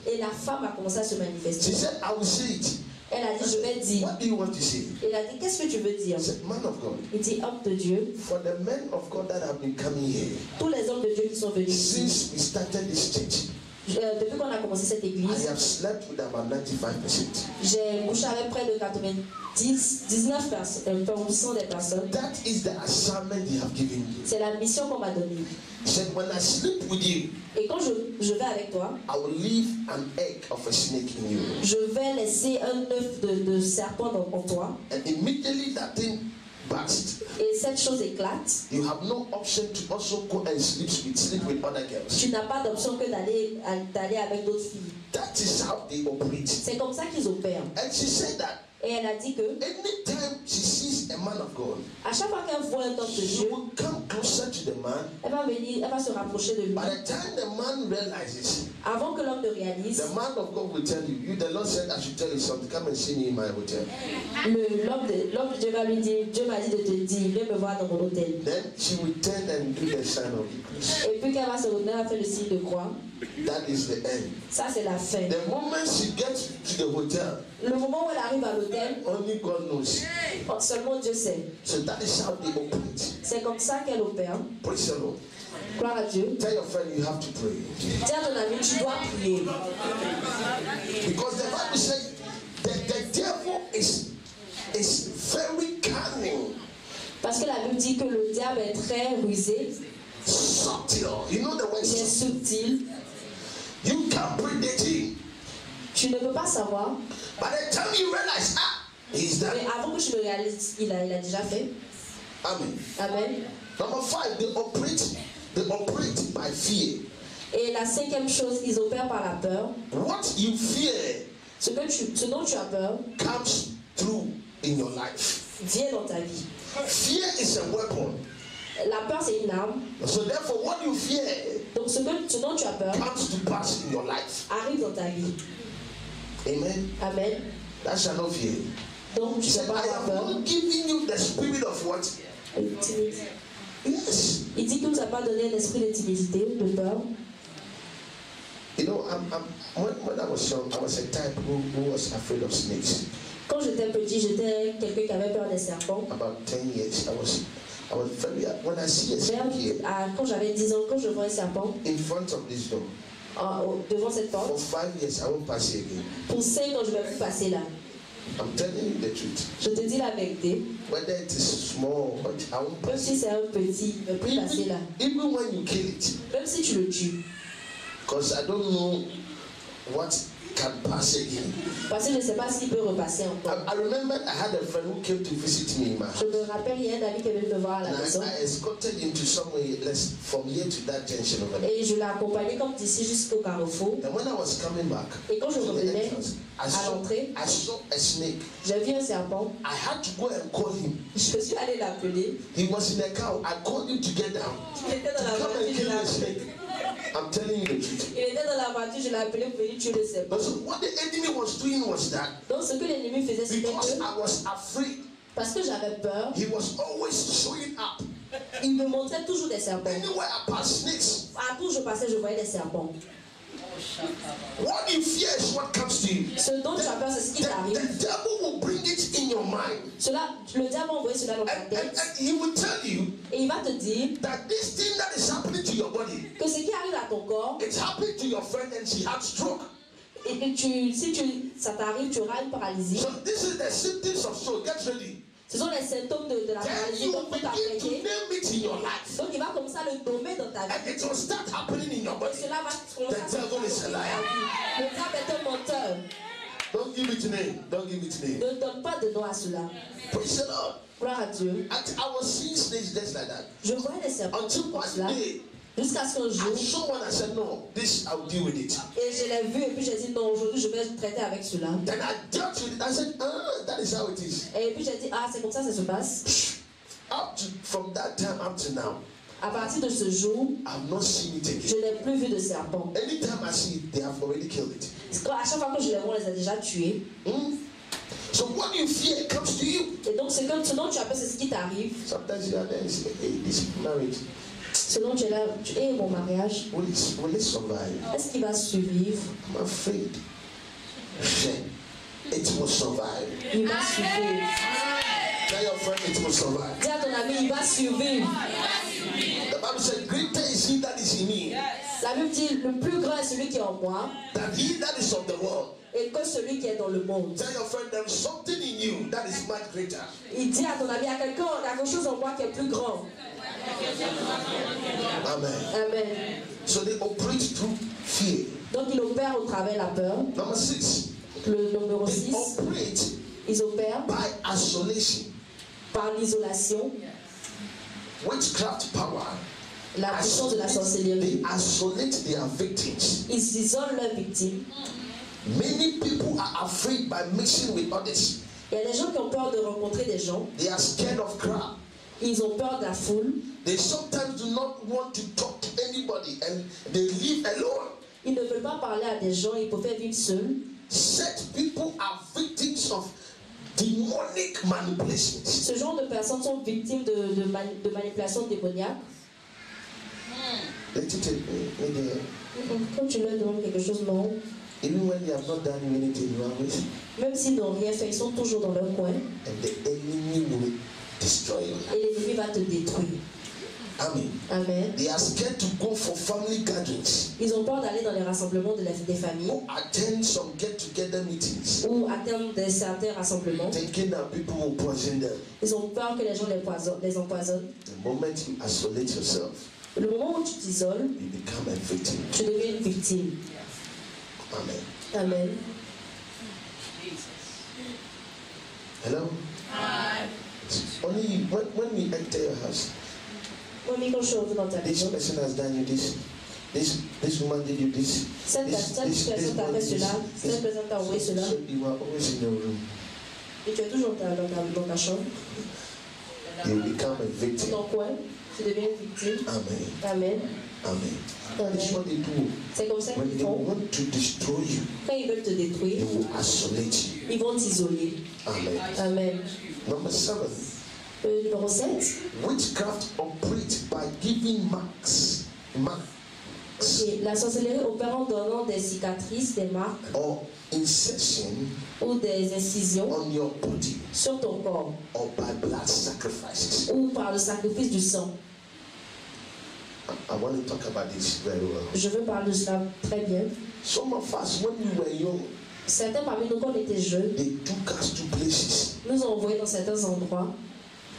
Et la femme a commencé à se manifester. She said, I will say it. Elle a dit, je vais dire. What do you want to say? Elle a dit, qu'est-ce que tu veux dire? Said, man of God. Il dit, homme de Dieu. For the men of God that have been coming here. Tous les hommes de Dieu qui sont venus ici. Since we started this church. Depuis qu'on a commencé cette église, I have slept with about 95%. J'ai couché avec près de 19% des personnes. That is the assignment they have given you. C'est la mission qu'on m'a donnée. Said, when I sleep with you, et quand je vais avec toi, I will leave an egg of a snake in you. Je vais laisser un œuf de serpent en toi. And immediately that thing burst. Et cette chose éclate. You have no option to also go and sleep with other girls. Tu n'as pas d'option que d'aller avec d'autres filles. That is how they operate. C'est comme ça qu'ils opèrent. And she said that. Et elle a dit que anytime she sees a man of God, à chaque fois qu'elle voit un homme de Dieu, come closer to the man. Elle va se rapprocher de lui. By the time the man realizes, avant que l'homme ne réalise, the man of God will tell you, the Lord said I should tell you something. Come and see me in my hotel. L'homme de Dieu va lui dire, Dieu m'a dit de te dire, viens me voir dans mon hôtel. Then she will turn and do the sign of the cross. Et puis qu'elle va se retourner, elle va faire le signe de croix. That is the end. Ça c'est la fin. The moment she gets to the hotel, le moment où elle arrive à l'hôtel, only God knows. Seulement Dieu sait. So that is how they operate. C'est comme ça qu'elle opère. Praise the Lord. Gloire à Dieu. Tell your friend you have to pray. Dis à ton ami, tu dois prier. Because the Bible says the devil is very cunning. Parce que la Bible dit que le diable est très rusé. Subtle. You know the word. Il est subtil. You can't predict him. Tu ne peux pas savoir. By the time you realize, he's done. Mais avant que tu le réalises, il a déjà fait. Amen. Amen. Number 5, they operate by fear. Et la cinquième chose, ils opèrent par la peur. What you fear, ce dont tu as peur, comes through in your life. Vient dans ta vie. Fear is a weapon. La peur c'est une arme. So therefore, what you fear, donc ce dont tu as peur, comes to pass in your life. Arrive dans ta vie. Amen. Amen. That shall not fear. Donc tu ne peux pas avoir peur. I am not giving you the spirit of what? Yes. Il dit qu'il nous a pas donné l'esprit de timidité, de peur. You know, when I was young, I was a type who was afraid of snakes. Quand j'étais petit, j'étais quelqu'un qui avait peur des serpents. About 10 years, I was very, when I see a snake here, quand j'avais 10 ans, quand je vois un serpent in front of this door, devant cette porte, for 5 years, I won't pass here again. Pour 5 ans, je ne vais plus passer là. I'm telling you the truth. Je te dis la vérité. Whether it is small, but I won't pass. Même si c'est un petit, je ne vais plus passer là. Even when you kill it. Même si tu le tues. Because I don't know what can pass again. Parce que je ne sais pas s'il peut repasser encore. I remember I had a friend who came to visit me in my house. Je me rappelle, il y a un ami qui est venu me voir à la maison. I escorted him to somewhere from here to that junction over there. Et je l'ai accompagné comme d'ici jusqu'au carrefour. And when I was coming back, et quand je revenais à l'entrée, I saw a snake. J'ai vu un serpent. I had to go and call him. Je suis allé l'appeler. He was in a car. I called him to get down. Il était dans la voiture, je l'ai appelé. I'm telling you the truth. Il était dans la voiture, je l'ai appelé pour venir tuer le serpent. So what the enemy was doing was that. Donc ce que l'ennemi faisait, c'était que I was afraid. Parce que j'avais peur. He was always showing up. Il me montrait toujours des serpents. Anywhere I passed snakes. Partout où je passais, je voyais des serpents. What you fear is what comes to you. Ce dont tu as peur, c'est ce qui t'arrive. The devil will bring it in your mind. Le diable va envoyer cela dans ta tête. And he will tell you. Et il va te dire that this thing that is happening to your body. Que ce qui arrive à ton corps. It's happening to your friend and she had stroke. Et si ça t'arrive, tu auras une paralysie. So this is the symptoms of stroke. Get ready. Ce sont les symptômes de la Then paralysie. you Donc, begin to name it in your life. donc il va commencer à le nommer dans ta vie. And it will start happening in your Et body. cela va commencer à The se devil is a liar. Le diable est un menteur. Don't give it name. Don't give it name. Ne donne pas de nom à cela. Praise the Lord. Gloire à Dieu. I was seeing snakes just like that. Je voyais des serpents Until comme one cela. day, Jusqu'à ce qu'un jour, I saw one. I said, no, this I'll deal with it. et je l'ai vu et puis j'ai dit non, aujourd'hui je vais traiter avec cela. Then I dealt with it. I said, that is how it is. Et puis j'ai dit ah c'est comme ça se passe. From that time up to now, À partir de ce jour, I've not seen it je again. n'ai plus vu de serpents. Anytime I see it, they have already killed it. À chaque fois que je les vois, on les a déjà tués. So what you fear comes to you. Et donc ce dont tu as peur, c'est ce qui t'arrive. Sometimes you are there and say, hey, this marriage, Ce dont tu es là, et mon mariage, will it survive? est-ce qu'il va survivre? I'm afraid. It will survive. Il va survivre. Tell your friend it will survive. Dis à ton ami, il va survivre. The Bible said, greater is he that is in me La Bible dit, le plus grand est celui qui est en moi than he that is of the world. et que celui qui est dans le monde. Tell your friend there's something in you that is much greater. Il dit à ton ami, il y a quelque chose en moi qui est plus grand. Amen. Amen. So they operate through fear. Donc il opère au travers de la peur. Number 6. Le numéro They 6, operate ils opèrent by isolation. par l'isolation, Witchcraft power. la puissance de la sorcellerie. They isolate their victims. Ils isolent leurs victimes. Many people are afraid by mixing with others. Il y a des gens qui ont peur de rencontrer des gens. They are scared of crowd. Ils ont peur de la foule. They sometimes do not want to talk to anybody and they live alone. Ils ne veulent pas parler à des gens. Ils préfèrent vivre seuls. Such people are victims of demonic manipulations. Ce genre de personnes sont victimes de manipulations démoniaques. Quand tu leur demandes quelque chose, non. Even when they have not done you anything, you are with. Même s'ils n'ont rien fait, ils sont toujours dans leur coin. And the enemy will destroy you. Et l'ennemi va te détruire. Amen. Amen. They are scared to go for family gatherings. Ils ont peur d'aller dans les rassemblements des familles Or attend some get-together meetings. ou atteindre certains rassemblements. Thinking that people will poison them. Ils ont peur que les gens les empoisonnent. The moment you isolate yourself, Le moment où tu t'isoles, you become a victim. tu deviens une victime. Amen. Amen. Hello? Only when we enter your house, Moi, quand je suis revenue dans ta this maison, person has done you this. This woman did you this. cette personne t'a fait cela, cette personne t'a envoyé cela, So you are always in your room. et tu es toujours dans ta chambre, You become a dans victim. ton coin, tu deviens une victime. Amen. Amen. Amen. That's what they do. C'est comme ça When qu'ils they font. want to destroy you, Quand ils veulent te they détruire, will isolate you. ils vont t'isoler. Amen. Amen. Number 7. Numéro 7, Witchcraft operates by giving marks. et la sorcellerie opère en donnant des cicatrices, des marques Or incision ou des incisions on your body sur ton corps or by blood sacrifices. ou par le sacrifice du sang. I want to talk about this very well. Je veux parler de cela très bien. Some of us, when we were young, Certains parmi nous, quand on était jeunes, they took us to places. nous ont envoyés dans certains endroits.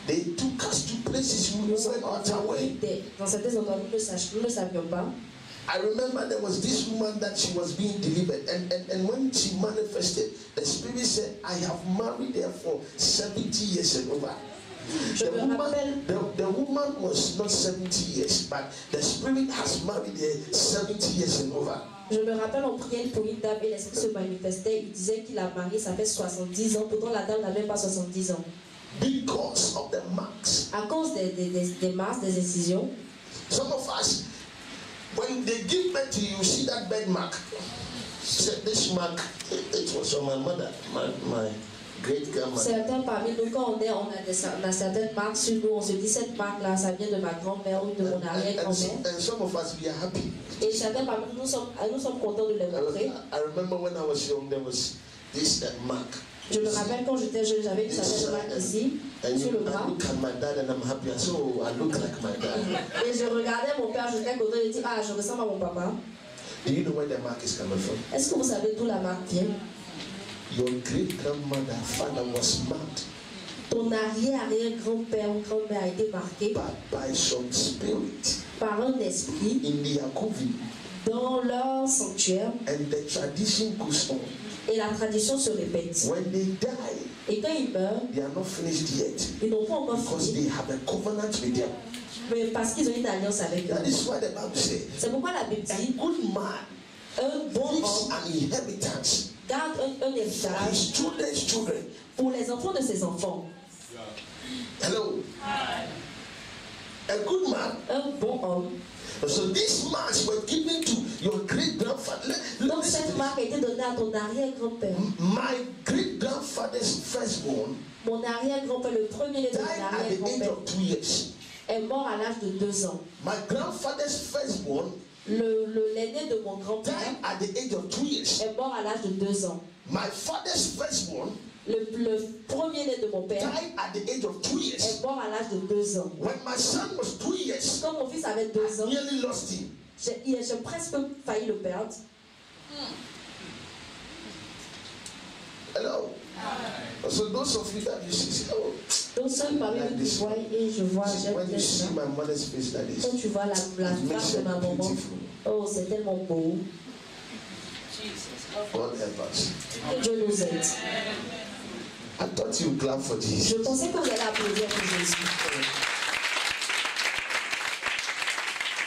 They took us to places we Nous were not aware. dans certains endroits, nous ne savions pas. I remember there was this woman that she was being delivered, and when she manifested, the spirit said, I have married her for 70 years and over. The woman was not 70 years, but the spirit has married her 70 years and over. Je me rappelle, on priait pour une dame et l'esprit se manifestait. Il disait qu'il a marié, ça fait 70 ans. Pourtant, la dame n'avait pas 70 ans. Because of the marks. À cause des marques, des incisions. Some of us, when they give birth to you, you see that bed mark. This mark, it was on my mother, my great grandmother. Certains parmi nous, quand on a certaines marques sur nous, on se dit cette marque-là, ça vient de ma grand-mère ou de mon arrière-grand-mère. And some of us, we are happy. Et certains parmi nous, nous sommes contents de les montrer. I remember when I was young, there was this mark. Je me rappelle quand j'étais jeune, j'avais une certaine marque ici, sur le bras. I look at my dad and I'm happy. So I look like my dad. Et je regardais mon père, j'étais content, je dis, ah, je ressemble à mon papa. Do you know where the mark is coming from? Est-ce que vous savez d'où la marque vient? Your great grandmother, father was mad. ton arrière-arrière-grand-père ou grand-mère a été marqué but by some spirit par un esprit in their coven, dans leur sanctuaire and the tradition goes on. et la tradition se répète. When they die, Et quand ils meurent, they are not finished yet ils n'ont pas encore because fini, they have a covenant with them. mais parce qu'ils ont une alliance avec eux. That is why the Bible says, C'est pourquoi la Bible a dit, good man un bon leaves homme an inheritance garde un for héritage his children's children. pour les enfants de ses enfants. Hello. A good man. Un bon homme. So these marks were given to your great grandfather. Donc cette marque a été donnée à ton arrière-grand-père. My great grandfather's firstborn Mon arrière-grand-père, le premier de died mon at the age arrière-grand-père, of 2 years. est mort à l'âge de 2 ans. My grandfather's firstborn L'aîné de mon died grand-père at the age of 2 years. est mort à l'âge de 2 ans. My father's firstborn Le premier-né de mon père died at the age of 2 years. est mort à l'âge de 2 ans. When my son was 2 years, Quand mon fils avait 2 I ans, nearly lost him. j'ai presque failli le perdre. Hello. So those of you that you see, oh, Donc ceux parmi vous qui voient et je vois, j'aime when bien you see ça. my mother's face like this, Quand tu vois la it makes face de it ma maman, beautiful. oh c'est tellement beau. God help us. Que Dieu nous aide. I thought you would clap for Jesus. Je pensais que vous allez applaudir pour Jésus.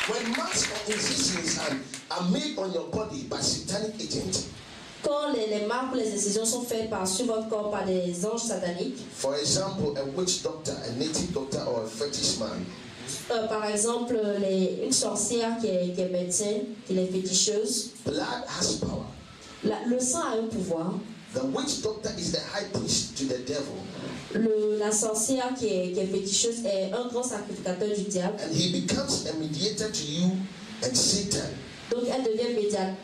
When marks or incisions are made on your body by satanic agents, Quand les marques ou les incisions sont faites sur votre corps par des anges sataniques, for example, a witch doctor, a native doctor, or a fetish man, par exemple une sorcière qui est médecin, qui est féticheuse, blood has power. le sang a un pouvoir. The witch doctor is the high priest to the devil, La sorcière qui est féticheuse est un grand sacrificateur du diable. and he becomes a mediator to you and Satan. Donc elle devient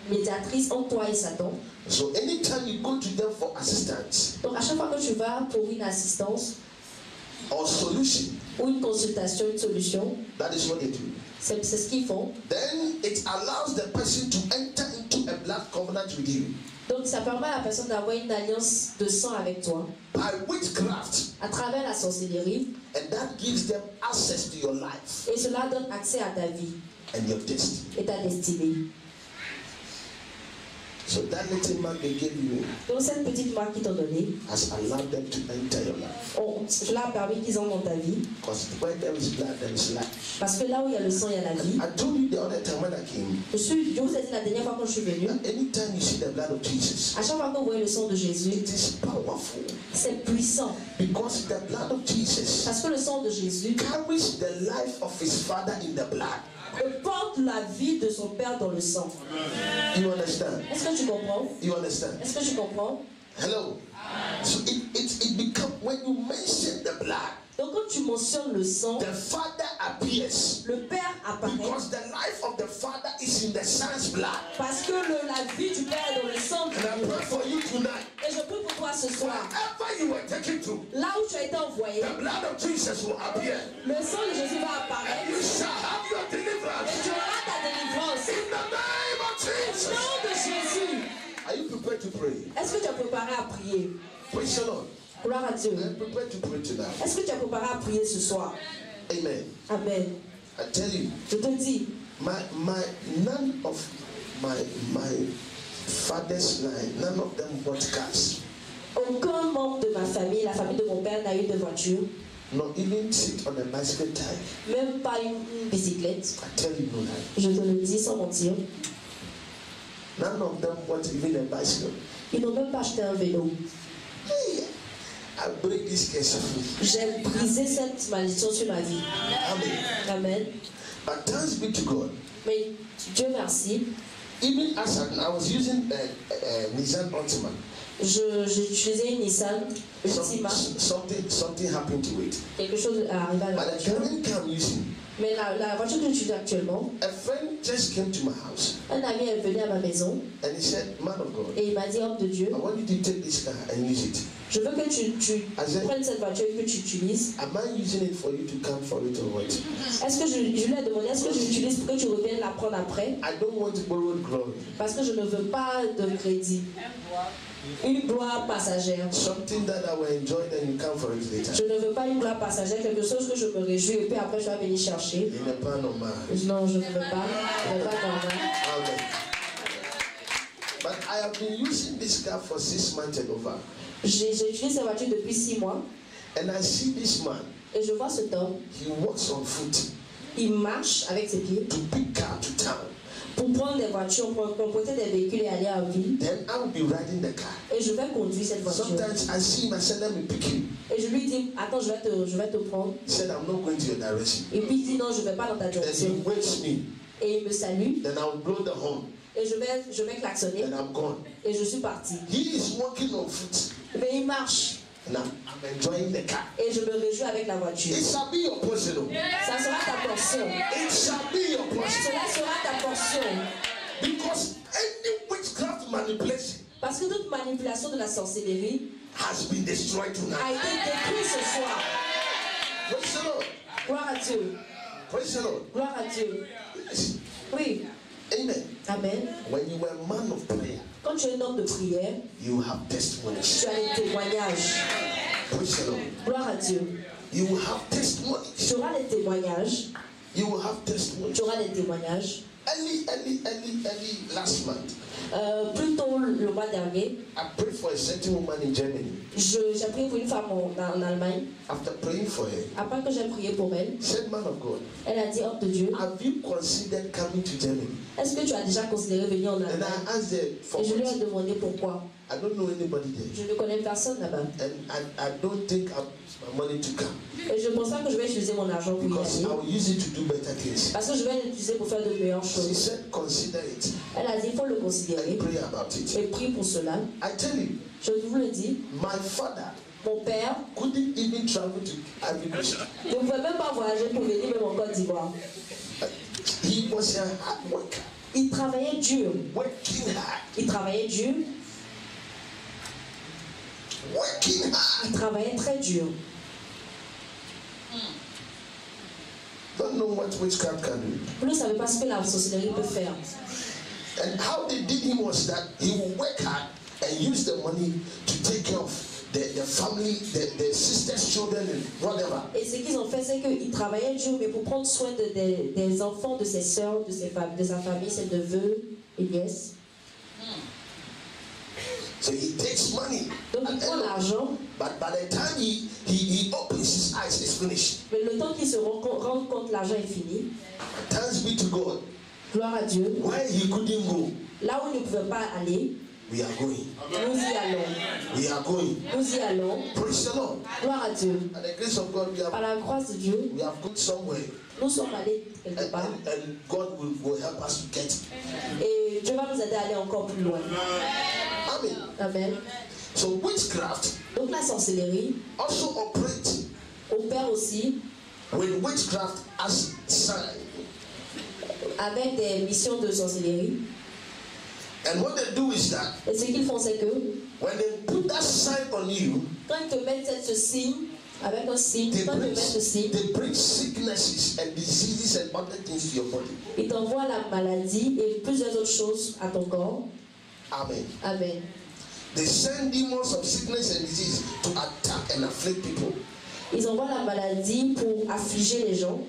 médiatrice entre toi et Satan. So anytime you go to them for assistance Donc à chaque fois que tu vas pour une assistance or solution, ou une consultation, une solution, that is what they do. c'est ce qu'ils font. Then it allows the person to enter into a blood covenant with you. Donc ça permet à la personne d'avoir une alliance de sang avec toi By witchcraft, à travers la sorcellerie, and that gives them access to your life et cela donne accès à ta vie and your destiny. et ta destinée. So that little mark they gave you Donc cette petite marque qu'ils t'ont donnée, has allowed them to enter your life. cela a permis qu'ils entrent dans ta vie, Because where there is blood, there is life. parce que là où il y a le sang, il y a la vie. I told you the other time when I came, Je vous ai dit la dernière fois quand je suis venue, that anytime you see the blood of Jesus, à chaque fois que vous voyez le sang de Jésus, it is powerful. c'est puissant. Because the blood of Jesus Parce que le sang de Jésus carries the life of his father in the blood. porte la vie de son Père dans le sang. You understand? Est-ce que tu comprends? You understand? Est-ce que tu comprends? Hello. So it becomes, when you mention the blood, Donc quand tu mentionnes le sang, the father appears. le Père apparaît Because the life of the father is in the son's blood. parce que la vie du Père est dans le sang. And I pray for you tonight. Et je prie pour toi ce soir. Wherever you were taken to, Là où tu as été envoyé, the blood of Jesus will appear. le sang de Jésus va apparaître You shall have your et deliverance. tu auras ta délivrance. In the name of Au Jesus. nom de Jésus. Are you prepared to pray? Est-ce que tu es préparé à prier? Praise the Lord. Gloire à Dieu. I'm prepared to pray tonight. Est-ce que tu es préparé à prier ce soir? Amen. Amen. I tell you, Je te dis, none of my father's line, none of them bought cars. aucun membre de ma famille, la famille de mon père, n'a eu de voiture, Not even sit on a bicycle type. même pas une bicyclette. I tell you no lie. Je te le dis sans mentir. None of them bought even a bicycle. Ils n'ont même pas acheté un vélo. Hey, I break this curse of you. J'ai brisé cette malédiction sur ma vie. Amen. Amen. But thanks be to God. Mais Dieu merci, Even as I was using Nissan Altima, j'utilisais une Nissan Ultima. something happened to it. Quelque chose est arrivé à la But the voiture. current car I'm using, Mais la voiture que j'utilise actuellement, a friend just came to my house un ami est venu à ma maison and he said, "Man of God, et il m'a dit, homme de Dieu, I want you to take this car and use it." Je veux que tu prennes cette voiture et que tu utilises. Am I using it for you to come for it or what? Est-ce que je lui ai demandé, est-ce que je l'utilise pour que tu reviennes la prendre après? I don't want to borrow glory. Parce que je ne veux pas de crédit. Une gloire passagère. Something that I will enjoy, then you come for it later. Je ne veux pas une gloire passagère, quelque chose que je me réjouis et puis après je vais venir chercher. Il n'est pas normal. Non, je ne veux pas. Ce n'est pas normal. Amen. But I have been using this car for 6 months and over. J'utilise cette voiture depuis 6 mois. And I see this man. Et je vois cet homme. He walks on foot. Il marche avec ses pieds. To pick car to town. Pour prendre des voitures, pour emprunter des véhicules et aller en ville. Then I will be riding the car. Et je vais conduire cette voiture. Sometimes I see him, I said, let me pick you. Et je lui dis, attends, je vais te prendre. He said, I'm not going to your direction. Et puis il dit, non, je ne vais pas dans ta direction. Then he waits me. Et il me salue. Then I will blow the horn. Et je vais klaxonner. And I'm gone. Et je suis parti. He is walking on foot. Mais il marche. And I'm enjoying the car. Et je me réjouis avec la voiture. It shall be your portion. Ça sera ta portion. It shall be your portion. Cela sera ta portion. Because any witchcraft manipulation Parce que toute manipulation de la sorcellerie has been destroyed a tonight. été détruite ce soir. Praise the Lord. Gloire à Dieu. Praise the Lord. Gloire à Dieu. Yes. Oui. Amen. Amen. When you were a man of prayer, Quand tu es un homme de prière, you have testimonies. tu as des témoignages. Praise the Lord. Gloire à Dieu. You will have testimonies. Tu auras des témoignages. You will have testimonies. Tu auras des témoignages. Early last month, Plutôt le mois dernier, I prayed for a certain woman in Germany. j'ai prié pour une femme en Allemagne. After praying for her, Après que j'ai prié pour elle, said, man of God, elle a dit, homme de Dieu, have you considered coming to Germany? est-ce que tu as déjà considéré venir en And Allemagne? I asked her for Et je lui ai what? demandé pourquoi. I don't know anybody there. Je ne connais personne là-bas. And I don't think I'll use my money to come. Et je pense pas que je vais utiliser mon argent pour y Because aller. I will use it to do better things. Parce que je vais l'utiliser pour faire de meilleures She choses. said, consider it Elle a dit, il faut le considérer. and pray about it. Et prie pour cela. I tell you, Je vous le dis, my father mon père couldn't even travel to Ivory Coast. ne pouvait même pas voyager pour venir même en Côte d'Ivoire. He was a hard worker, Il travaillait dur. working hard, Il travaillait dur. working hard. Il travaillait très dur. Don't know what witchcraft can do. Vous ne savez pas ce que la sorcellerie peut faire. And how they did him was that he would work hard and use the money to take care of the family, the sisters' children, and whatever. Et ce qu'ils ont fait, c'est qu'ils travaillaient dur, mais pour prendre soin des enfants, de ses soeurs, de sa famille, ses neveux et nièces. So he takes money. Donc il prend l'argent, But by the time he opens his eyes, it's finished. mais le temps qu'il se rend compte l'argent est fini. Thanks be to God. Gloire à Dieu. Where he couldn't go, Là où il ne pouvait pas aller, we are going. nous y allons. We are going. Nous y allons. Praise the Lord. Gloire à Dieu. By the grace of God, Par la grâce de Dieu, we have gone somewhere. nous sommes allés quelque part. And God will help us to get. Et Dieu va nous aider à aller encore plus loin. Amen. Amen. So witchcraft Donc la sorcellerie also operates opère aussi with witchcraft as sign. avec des missions de sorcellerie. And what they do is that Et ce qu'ils font, c'est que when they put that sign on you, quand ils te mettent ce signe, avec un signe, they quand ils te mettent ce signe, bring sicknesses and diseases and other things to your body. ils t'envoient la maladie et plusieurs autres choses à ton corps. Amen. Amen. They send demons of sickness and disease to attack and afflict people. Ils envoient la maladie pour affliger les gens.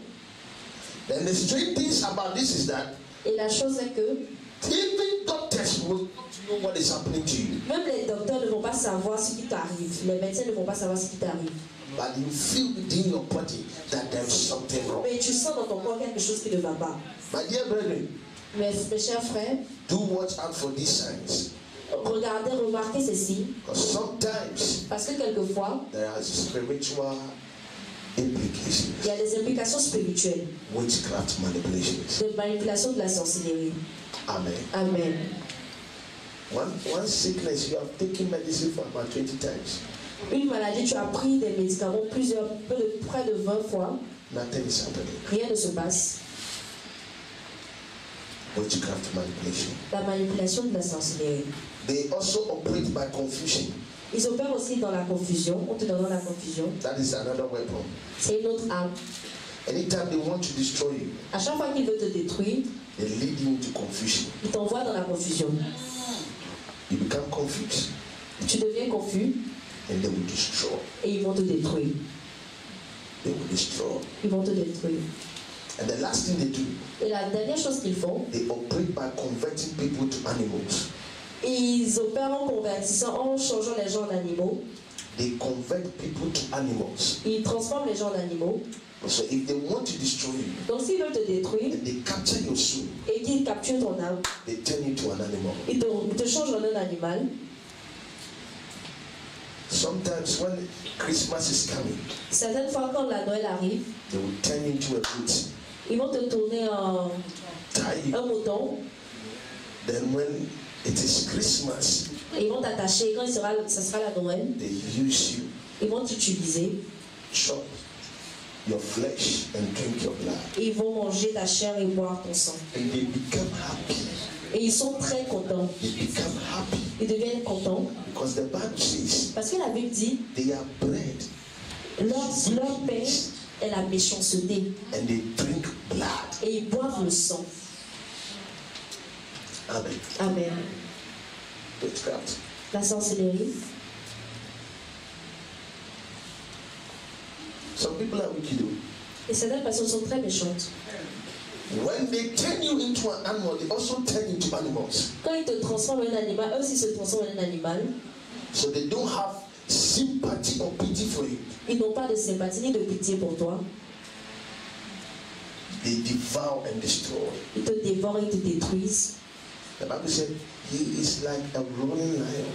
And the strange thing about this is that Et la chose est que even doctors will not know what is happening to you. même les docteurs ne vont pas savoir ce qui t'arrive. Les médecins ne vont pas savoir ce qui t'arrive. But you feel within your body that there is something wrong. Mais tu sens dans ton corps quelque chose qui ne va pas. My dear brethren, Mes chers frères, do watch out for these signs. regardez, remarquez ces signes. Because sometimes Parce que quelquefois, there are spiritual implications, il y a des implications spirituelles, witchcraft manipulations. de manipulation de la sorcellerie. Amen. Amen. One sickness, you have taken medicine for about 20 times. Une maladie, tu as pris des médicaments près de 20 fois, Nothing is happening. rien ne se passe. Witchcraft manipulation. La manipulation de la sorcellerie. They also operate by confusion. Ils opèrent aussi dans la confusion, en te donnant la confusion. That is another weapon. C'est une autre arme. Anytime they want to destroy you, À chaque fois qu'ils veulent te détruire, they lead you into confusion. ils t'envoient dans la confusion. You become confused, Tu deviens confus and they will destroy. et ils vont te détruire. They will destroy. Ils vont te détruire. And the last thing they do, Et la dernière chose qu'ils font, they operate by converting people to animals. ils opèrent en convertissant, en changeant les gens en animaux. They convert people to animals. Ils transforment les gens en animaux. So if they want to destroy you, Donc s'ils veulent te détruire and they capture your soul, et qu'ils capturent ton âme, they turn you to an animal. ils te changent en un animal. Sometimes when Christmas is coming, Certaines fois, quand la Noël arrive, they will turn into a goat, ils vont te tourner en tie you. un mouton Then when it is Christmas, et ils vont t'attacher. Quand ce sera la Noël, they use you, ils vont t'utiliser chop your flesh and drink your blood. et ils vont manger ta chair et boire ton sang. And they become happy. Et ils sont très contents. They become happy Ils deviennent contents because the Bible says parce que la Bible dit they are bred leur pain est la méchanceté and they drink blood. et ils boivent le sang. Amen. Amen. Witchcraft. La sorcellerie. Some people are wicked. Et certaines personnes sont très méchantes. When they turn you into an animal, they also turn into animals. Quand ils te transforment en un animal, eux aussi se transforment en un animal. So they don't have sympathy or pity for you. Ils n'ont pas de sympathie ni de pitié pour toi. They devour and destroy. Ils te dévorent, ils te détruisent. The Bible said he is like a roaring lion,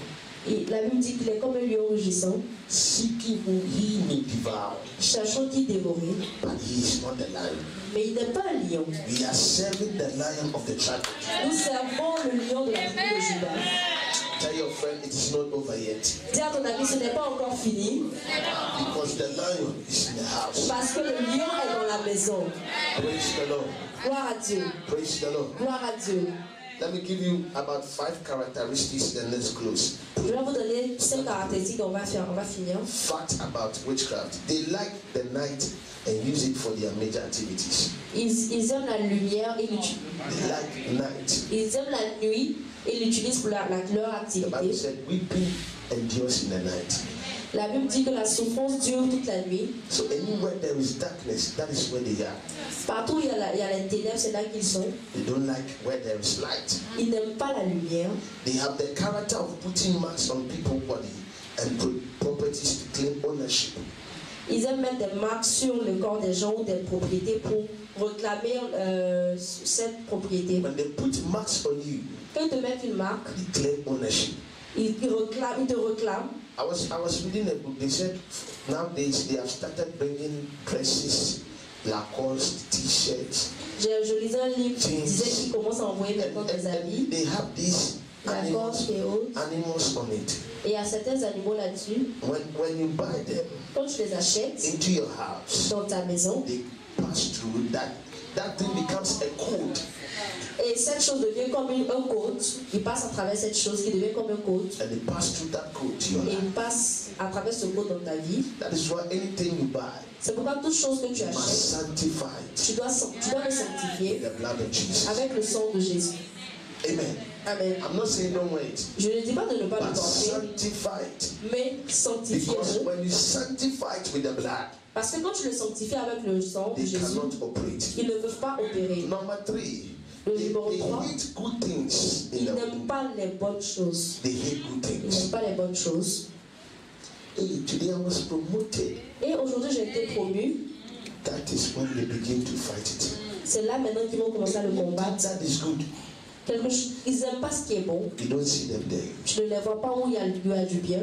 Et la Bible dit qu'il est comme un lion rugissant, seeking whom he may devour. cherchant qui dévorer. But he is not the lion. Mais il n'est pas un lion. We are serving the lion of the tribe. Nous servons le lion de la tribu de Juda. Tell your friend it is not over yet. Dis à ton ami, ce n'est pas encore fini, Because the lion is in the house. parce que le lion est dans la maison. Praise the Lord. Gloire à Dieu. Praise the Lord. Gloire à Dieu. Let me give you about 5 characteristics, then let's close. Je vais vous donner 5 caractéristiques, on va finir. Fact about witchcraft. They like the night and use it for their major activities. Ils aiment la lumière et They like night. ils aiment la nuit et l'utilisent pour leur The Bible activité. said weeping endures in the night. La Bible dit que la souffrance dure toute la nuit. So anywhere there is darkness, that is where they are. Partout où il y a les ténèbres, c'est là qu'ils sont. They don't like where there is light. Ils n'aiment pas la lumière. They have the character of putting marks on people's body and properties to claim ownership. Ils aiment mettre des marques sur le corps des gens ou des propriétés pour réclamer cette propriété. When they put marks on you, Quand ils te mettent une marque, they claim ownership. ils te réclament. I was reading a book. They said nowadays they have started bringing dresses, Lacoste, T-shirts. Je lisais un livre qui disait qu'ils commencent à envoyer maintenant des habits, They have these Lacoste et autres. animals on it. Et il y a certains animaux là-dessus. When you buy them Quand tu les achètes into your house, dans ta maison, they pass through that thing becomes a code. et cette chose devient comme un code, il passe à travers cette chose qui devient comme un code, And they pass through that code to your et life. il passe à travers ce code dans ta vie. That is why anything you buy, C'est pourquoi toute chose que tu you must achètes, sanctify it tu dois le sanctifier with the blood of Jesus. avec le sang de Jésus. Amen. Amen. I'm not saying don't wear it, Je ne dis pas de ne pas le but porter, sanctify it. mais Because sanctifie-le. when you sanctify it with the blood, Parce que quand tu le sanctifies avec le sang de they Jésus, cannot operate. ils ne peuvent pas opérer. Number 3, Le they numéro 3, hate good things in ils the n'aiment world. pas les bonnes choses. They hate good Ils n'aiment things. pas les bonnes choses. Hey, today I was promoted. Et aujourd'hui, j'ai été promu. That is when they begin to fight it. C'est là maintenant qu'ils vont commencer à le combattre. That is good. Ils n'aiment pas ce qui est bon. You don't see them there. Tu ne les vois pas où il y a du bien.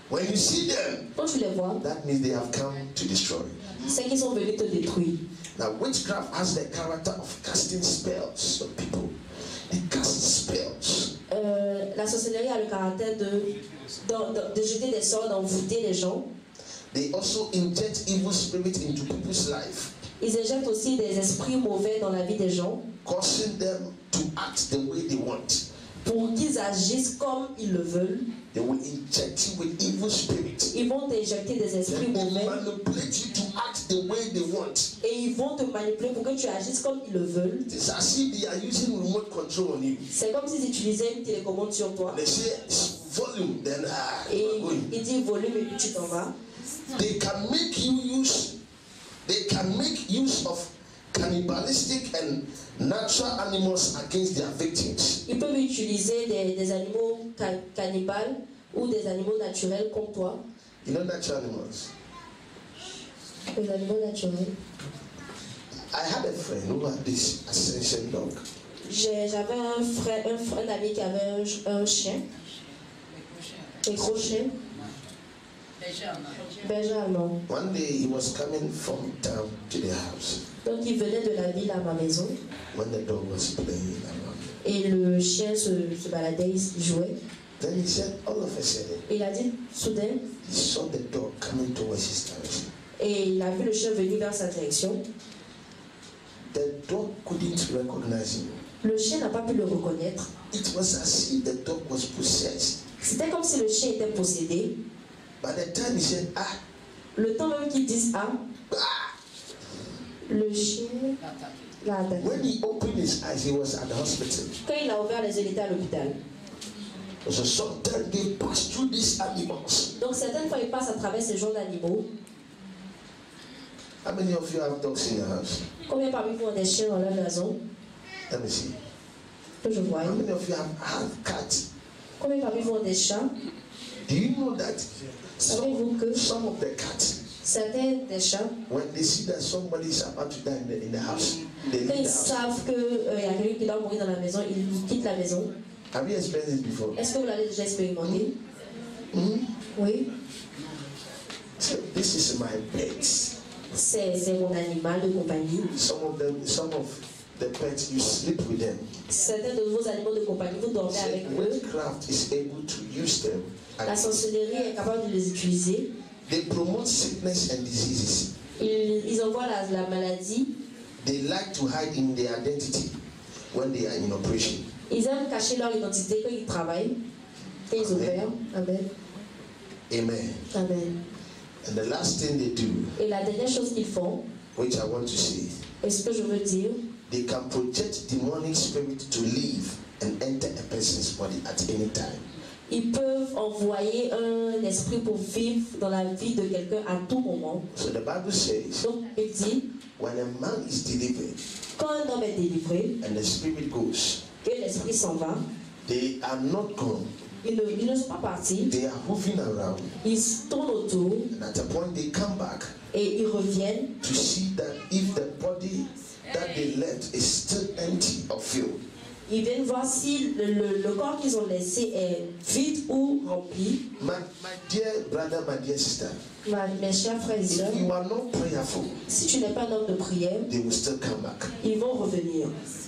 When you see them, Quand tu les vois, that means they have come to destroy. c'est qu'ils sont venus te détruire. Now, witchcraft has the character of casting spells on people. They cast spells. La sorcellerie a le caractère de jeter des sorts, d'envoûter les gens. They also inject evil spirit into people's life, Ils injectent aussi des esprits mauvais dans la vie des gens causing them to act the way they want. pour qu'ils agissent comme ils le veulent. They will inject you with evil spirits. Ils vont t'injecter des esprits They will mauvais manipulate you to act the way they want. et ils vont te manipuler pour que tu agisses comme ils le veulent. It's as if they are using remote control on you. C'est comme s'ils utilisaient une télécommande sur toi. They say volume, then Et you are going. il dit volume et puis tu t'en vas. They can make use of cannibalistic and natural animals against their victims. Ils peuvent utiliser des animaux cannibales ou des animaux naturels comme toi. You know natural animals? Les animaux naturels. I had a friend who had this Ascension dog. J'avais un ami qui avait un chien. Un gros chien. Berger allemand. One day he was coming from town to the house Donc il venait de la ville à ma maison when the dog was playing around. et le chien se baladait, il jouait. Then he said, all of a sudden, Et il a dit soudain, he saw the dog coming towards his direction. et il a vu le chien venir vers sa direction. The dog couldn't recognize him. Le chien n'a pas pu le reconnaître. It was as if the dog was possessed. C'était comme si le chien était possédé. By the time he said, Le temps même qu'ils disent ah, le chien l'a attaqué. when he opened his eyes, he was at the hospital. Quand il a ouvert les yeux, il était à l'hôpital. So sometimes they pass through these animals. Donc certaines fois, il passe à travers ces genres d'animaux. How many of you have dogs in your house? Combien parmi vous ont des chiens dans leur maison? Let me see. Que je vois. How many of you have cats? Combien parmi vous ont des chats? Do you know that Savez-vous que some of the cats, certains des chats, when they see that somebody is about to die in the house, they quand leave ils the house? savent qu'il y a quelqu'un qui doit mourir dans la maison, ils quittent la maison. Have you experienced this before? Est-ce que vous l'avez déjà expérimenté? Oui. So this is my pets. C'est mon animal de compagnie. Some of the pets, you sleep with them. Certains de vos animaux de compagnie, vous dormez So avec eux. witchcraft is able to use them. La sorcellerie est capable de les utiliser. They promote sickness and diseases. Ils envoient la maladie. They like to hide in their identity when they are in operation. Ils aiment cacher leur identité quand ils travaillent. Quand ils opèrent. Amen. Amen. Amen. And the last thing they do, Et la dernière chose qu'ils font, which I want to say, et ce que je veux dire, they can project demonic spirit to live and enter a person's body at any time. ils peuvent envoyer un esprit pour vivre dans la vie de quelqu'un à tout moment. So the Bible says, Donc, il dit, when a man is delivered quand un homme est délivré, and the spirit goes, et l'esprit s'en va, they are not gone. ils ne sont pas partis, They are moving around, ils tournent autour and at a point they come back et ils reviennent to see that if the body that they left is still empty or filled. Ils viennent voir si le corps qu'ils ont laissé est vide ou rempli. My dear brother, my dear sister, Mes chers frères et if sœurs, you are not prayerful, si tu n'es pas un homme de prière, they will still come back. ils vont revenir.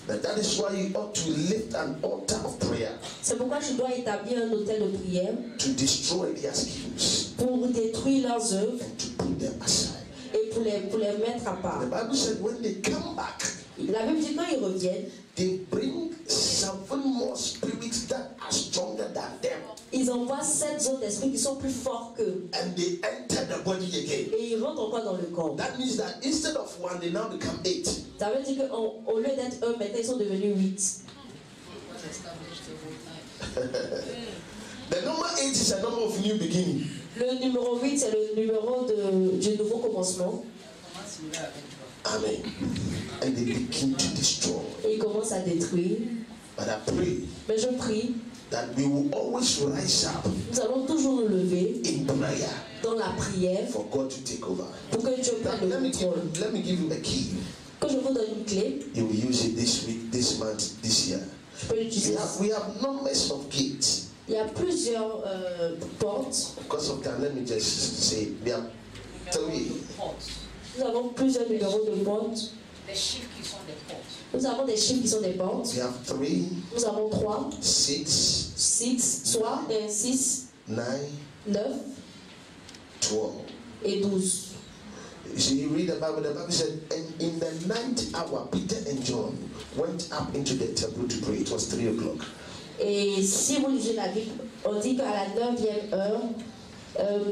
Now that is why you ought to lift an altar of prayer C'est pourquoi tu dois établir un hôtel de prière to destroy their schemes pour détruire leurs œuvres and to put them aside. et pour les mettre à part. The Bible said when they come back, La Bible dit quand ils reviennent, they bring 7 more spirits that are stronger than them, ils envoient 7 autres esprits qui sont plus forts qu'eux and they enter the body again. et ils rentrent encore dans le corps. That means that instead of 1, they now become 8. Ça veut dire qu'au lieu d'être eux, maintenant ils sont devenus 8. The number 8 is a number of new beginning. Le numéro 8, c'est le numéro du nouveau commencement. Amen. And they begin to destroy. Et ils commencent à détruire. But I pray Mais je prie, that we will always rise up nous allons toujours nous lever in prayer dans la prière for God to take over. pour que Dieu Now, prenne le contrôle. let me give you a key. Que je vous donne une clé, You will use it this week, this month, this year. je peux l'utiliser. We have numbers of gates. Il y a plusieurs portes. Because of time, let me just say we have 3. Nous avons plusieurs numéros de portes. Des chiffres qui sont des portes. Nous avons des chiffres qui sont des portes. We have 3, Nous avons 3, 6, 6, soit 6, 9, 9 12. et 12. So you read the Bible said, and in the 9th hour, Peter and John went up into the temple to pray. It was 3 o'clock. Et si vous lisez la Bible, on dit qu'à la 9e heure,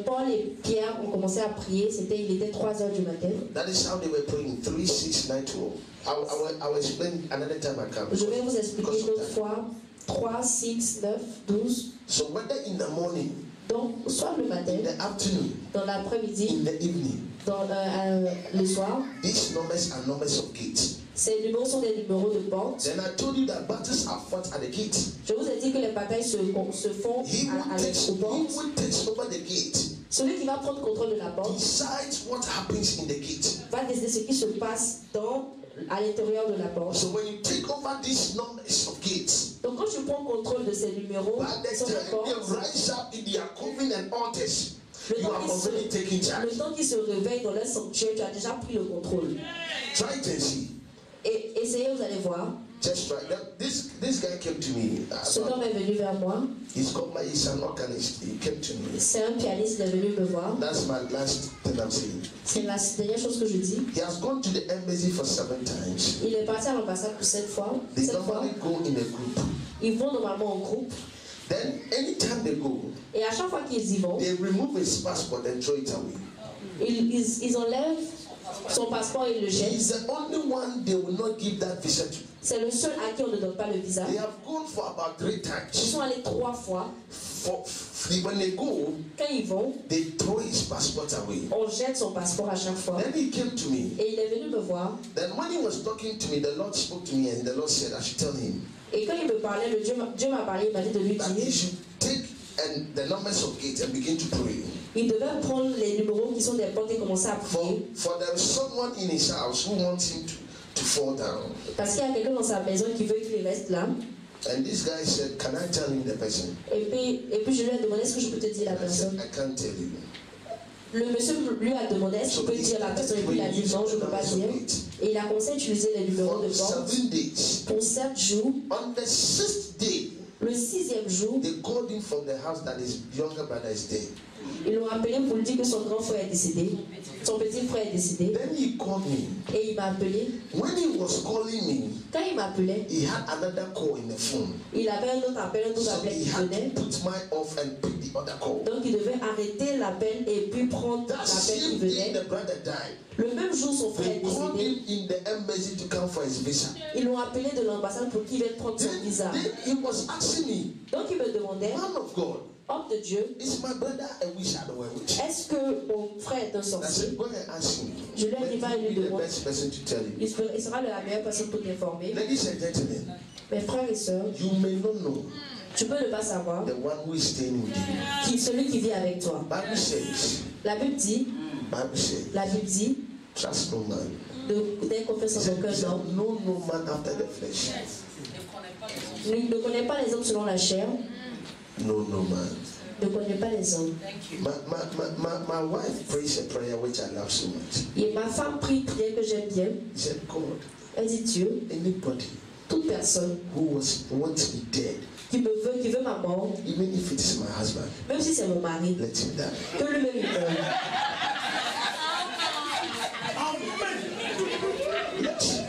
Paul et Pierre ont commencé à prier. Il était 3 heures du matin. That is how they were praying. 3, 6, 9, 12. I will explain another time I come. Je vais vous expliquer une autre fois. 3, 6, 9, 12. So whether in the morning, Donc, soit le matin, in the afternoon, dans l'après-midi, in the evening, dans le soir, these numbers are numbers of gates. ces numéros sont des numéros de porte. Then I told you that battles are fought at the gate. Je vous ai dit que les batailles se font He à who porte. takes over the gate Celui qui va prendre contrôle de la porte decides what happens in the gate. va décider ce qui se passe à l'intérieur de la porte. So when you take over these numbers of gates, Donc quand tu prends contrôle de ces numéros by the sur la time porte, they rise up in their coven and altars, le you temps have already taken charge. qu'ils se réveillent dans leur sanctuaire, tu as déjà pris le contrôle. Try it and see. Et essayez, vous allez voir. Just try. This guy came to me. Cet homme est venu vers moi. He's an organist. He came to me. C'est un pianiste, il est venu me voir. That's my last thing I'm saying. C'est la dernière chose que je dis. He has gone to the embassy for 7 times. Il est parti à l'ambassade pour 7 fois. They normally go in a group. Ils vont normalement en groupe. Then anytime they go, Et à chaque fois qu'ils y vont, they remove his passport and throw it away. ils enlèvent son passeport et le jettent. He's the only one they will not give that visa to. C'est le seul à qui on ne donne pas le visa. They have gone for about 3 Ils times. sont allés 3 fois. When they go, Quand ils vont, they throw his passport away. on jette son passeport à chaque fois. Then he came to me. Et il est venu me voir. Then when he was talking to me, the Lord spoke to me and the Lord said I should tell him Et quand il me parlait, Dieu m'a parlé, il m'a dit de lui that he dire, should take the numbers of gates and begin to pray. il devait prendre les numéros qui sont des portes et commencer à prier. For there is someone in his house who wants him to fall down. Parce qu'il y a quelqu'un dans sa maison qui veut qu'il reste là. And this guy said, can I tell him the person? Et puis je lui ai demandé, est-ce que je peux te dire la And I said, personne? I can't tell you. Le monsieur lui a demandé, est-ce que tu peux dire la personne? Et puis il a dit, non, je ne peux pas dire. Et il a commencé à utiliser les numéros de For porte 7 days. pour 7 jours. On the 6th day, Le 6e jour, they called him from the house that his younger brother is dead. ils l'ont appelé pour lui dire que son grand frère est décédé. Son petit frère est décédé. Then he called me. Et il m'a appelé. When he was calling me, Quand il m'appelait, he had another call in the phone. il avait un autre appel So qui he had venait. to put mine off and pick the other call. Donc il devait arrêter l'appel et puis prendre That l'appel qui same day, venait. the brother died. Le même jour, son frère They est called décédé. him in the embassy to come for his visa. Ils l'ont appelé de l'ambassade pour qu'il vienne prendre son visa. Then he was asking me, Donc il me demandait, man of God, homme de Dieu, is my brother a wizard or a witch? est-ce que mon frère est un I sorcier? said, go and ask him. Je lui ai dit, va et lui Be the demande. best person to tell you. Il sera la meilleure personne pour t'informer. Ladies and gentlemen, Mes frères et sœurs, you may not know tu peux ne pas savoir the one who is staying with you. celui qui vit avec toi. Bible says, La Bible dit, trust no man. n'aie confiance en aucun homme. No man after the flesh. Ne connaît pas les hommes selon la chair. No man. Ne connaît pas les hommes. My wife prays a prayer which I love so much. Et ma femme prie une prière que j'aime bien. She said, God, Elle dit, Dieu, anybody toute personne who wants me dead, qui veut ma mort, even if it is my husband, même si c'est mon mari, let him die. que lui-même il meure. Yes.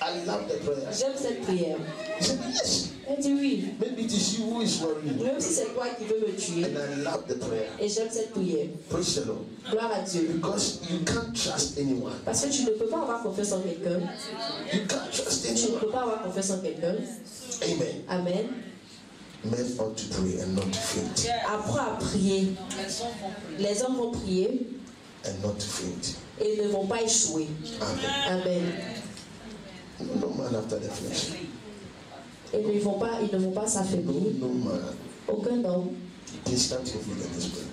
I love the prayer. J'aime cette prière. He said, yes. Elle dit oui. Maybe it is you who is worrying. Même si c'est toi qui veux me tuer. And I love the prayer. Et j'aime cette prière. Praise the Lord. Gloire à Dieu. Because you can't trust anyone. Parce que tu ne peux pas avoir confiance en quelqu'un. You can't trust Tu ne anyone. peux pas avoir confiance en quelqu'un. Amen. Amen. Men ought to pray and not to faint. Apprends à prier. Les hommes vont prier And not to faint. et ne vont pas échouer. Amen. Amen. No man after the flesh. Et ils ne vont pas s'affaiblir. No man. Aucun homme. Please stand to your feet and let's pray.